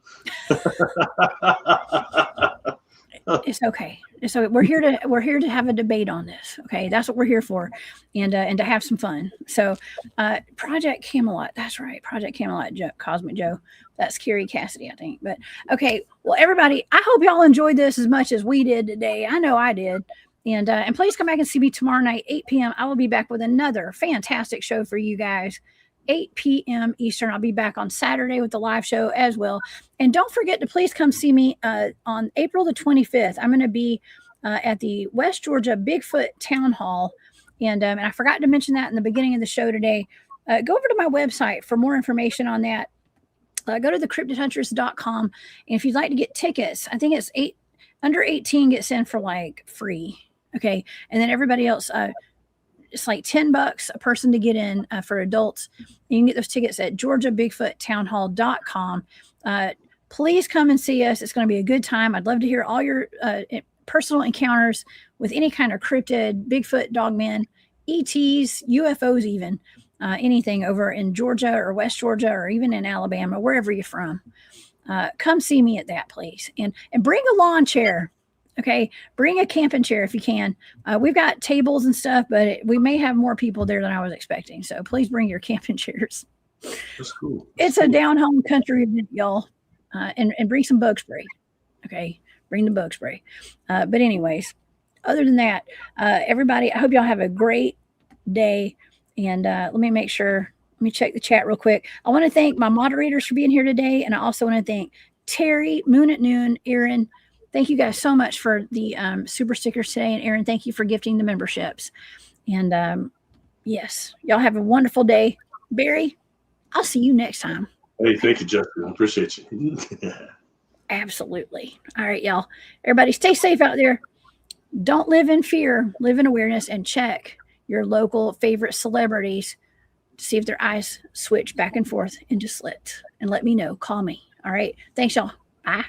It's okay. So we're here to have a debate on this. Okay, that's what we're here for, and to have some fun. So, Project Camelot. That's right, Project Camelot. Cosmic Joe. That's Carrie Cassidy, I think. But okay, well, everybody, I hope y'all enjoyed this as much as we did today. I know I did. And please come back and see me tomorrow night, 8 p.m. I will be back with another fantastic show for you guys. 8 p.m. Eastern. I'll be back on Saturday with the live show as well. And don't forget to please come see me on April the 25th. I'm going to be at the West Georgia Bigfoot Town Hall. And I forgot to mention that in the beginning of the show today. Go over to my website for more information on that. Go to thecryptidhuntress.com. And if you'd like to get tickets, I think it's under 18 gets in for like free. Okay. And then everybody else, it's like $10 a person to get in for adults. You can get those tickets at georgiabigfoottownhall.com. Please come and see us. It's going to be a good time. I'd love to hear all your personal encounters with any kind of cryptid, Bigfoot, dogmen, ETs, UFOs, even anything over in Georgia or West Georgia or even in Alabama, wherever you're from. Come see me at that place and bring a lawn chair. Okay, bring a camping chair if you can. We've got tables and stuff, but we may have more people there than I was expecting. So please bring your camping chairs. That's cool. It's a down-home country event, y'all. And bring some bug spray. Okay, bring the bug spray. But anyways, other than that, everybody, I hope y'all have a great day. And let me make sure. Let me check the chat real quick. I want to thank my moderators for being here today. And I also want to thank Terry, Moon at Noon, Aaron. Thank you guys so much for the super stickers today. And Aaron, thank you for gifting the memberships. And yes, y'all have a wonderful day. Barry, I'll see you next time. Hey, thank you, Justin. I appreciate you. Absolutely. All right, y'all. Everybody stay safe out there. Don't live in fear. Live in awareness and check your local favorite celebrities to see if their eyes switch back and forth into slits. And let me know. Call me. All right. Thanks, y'all. Bye.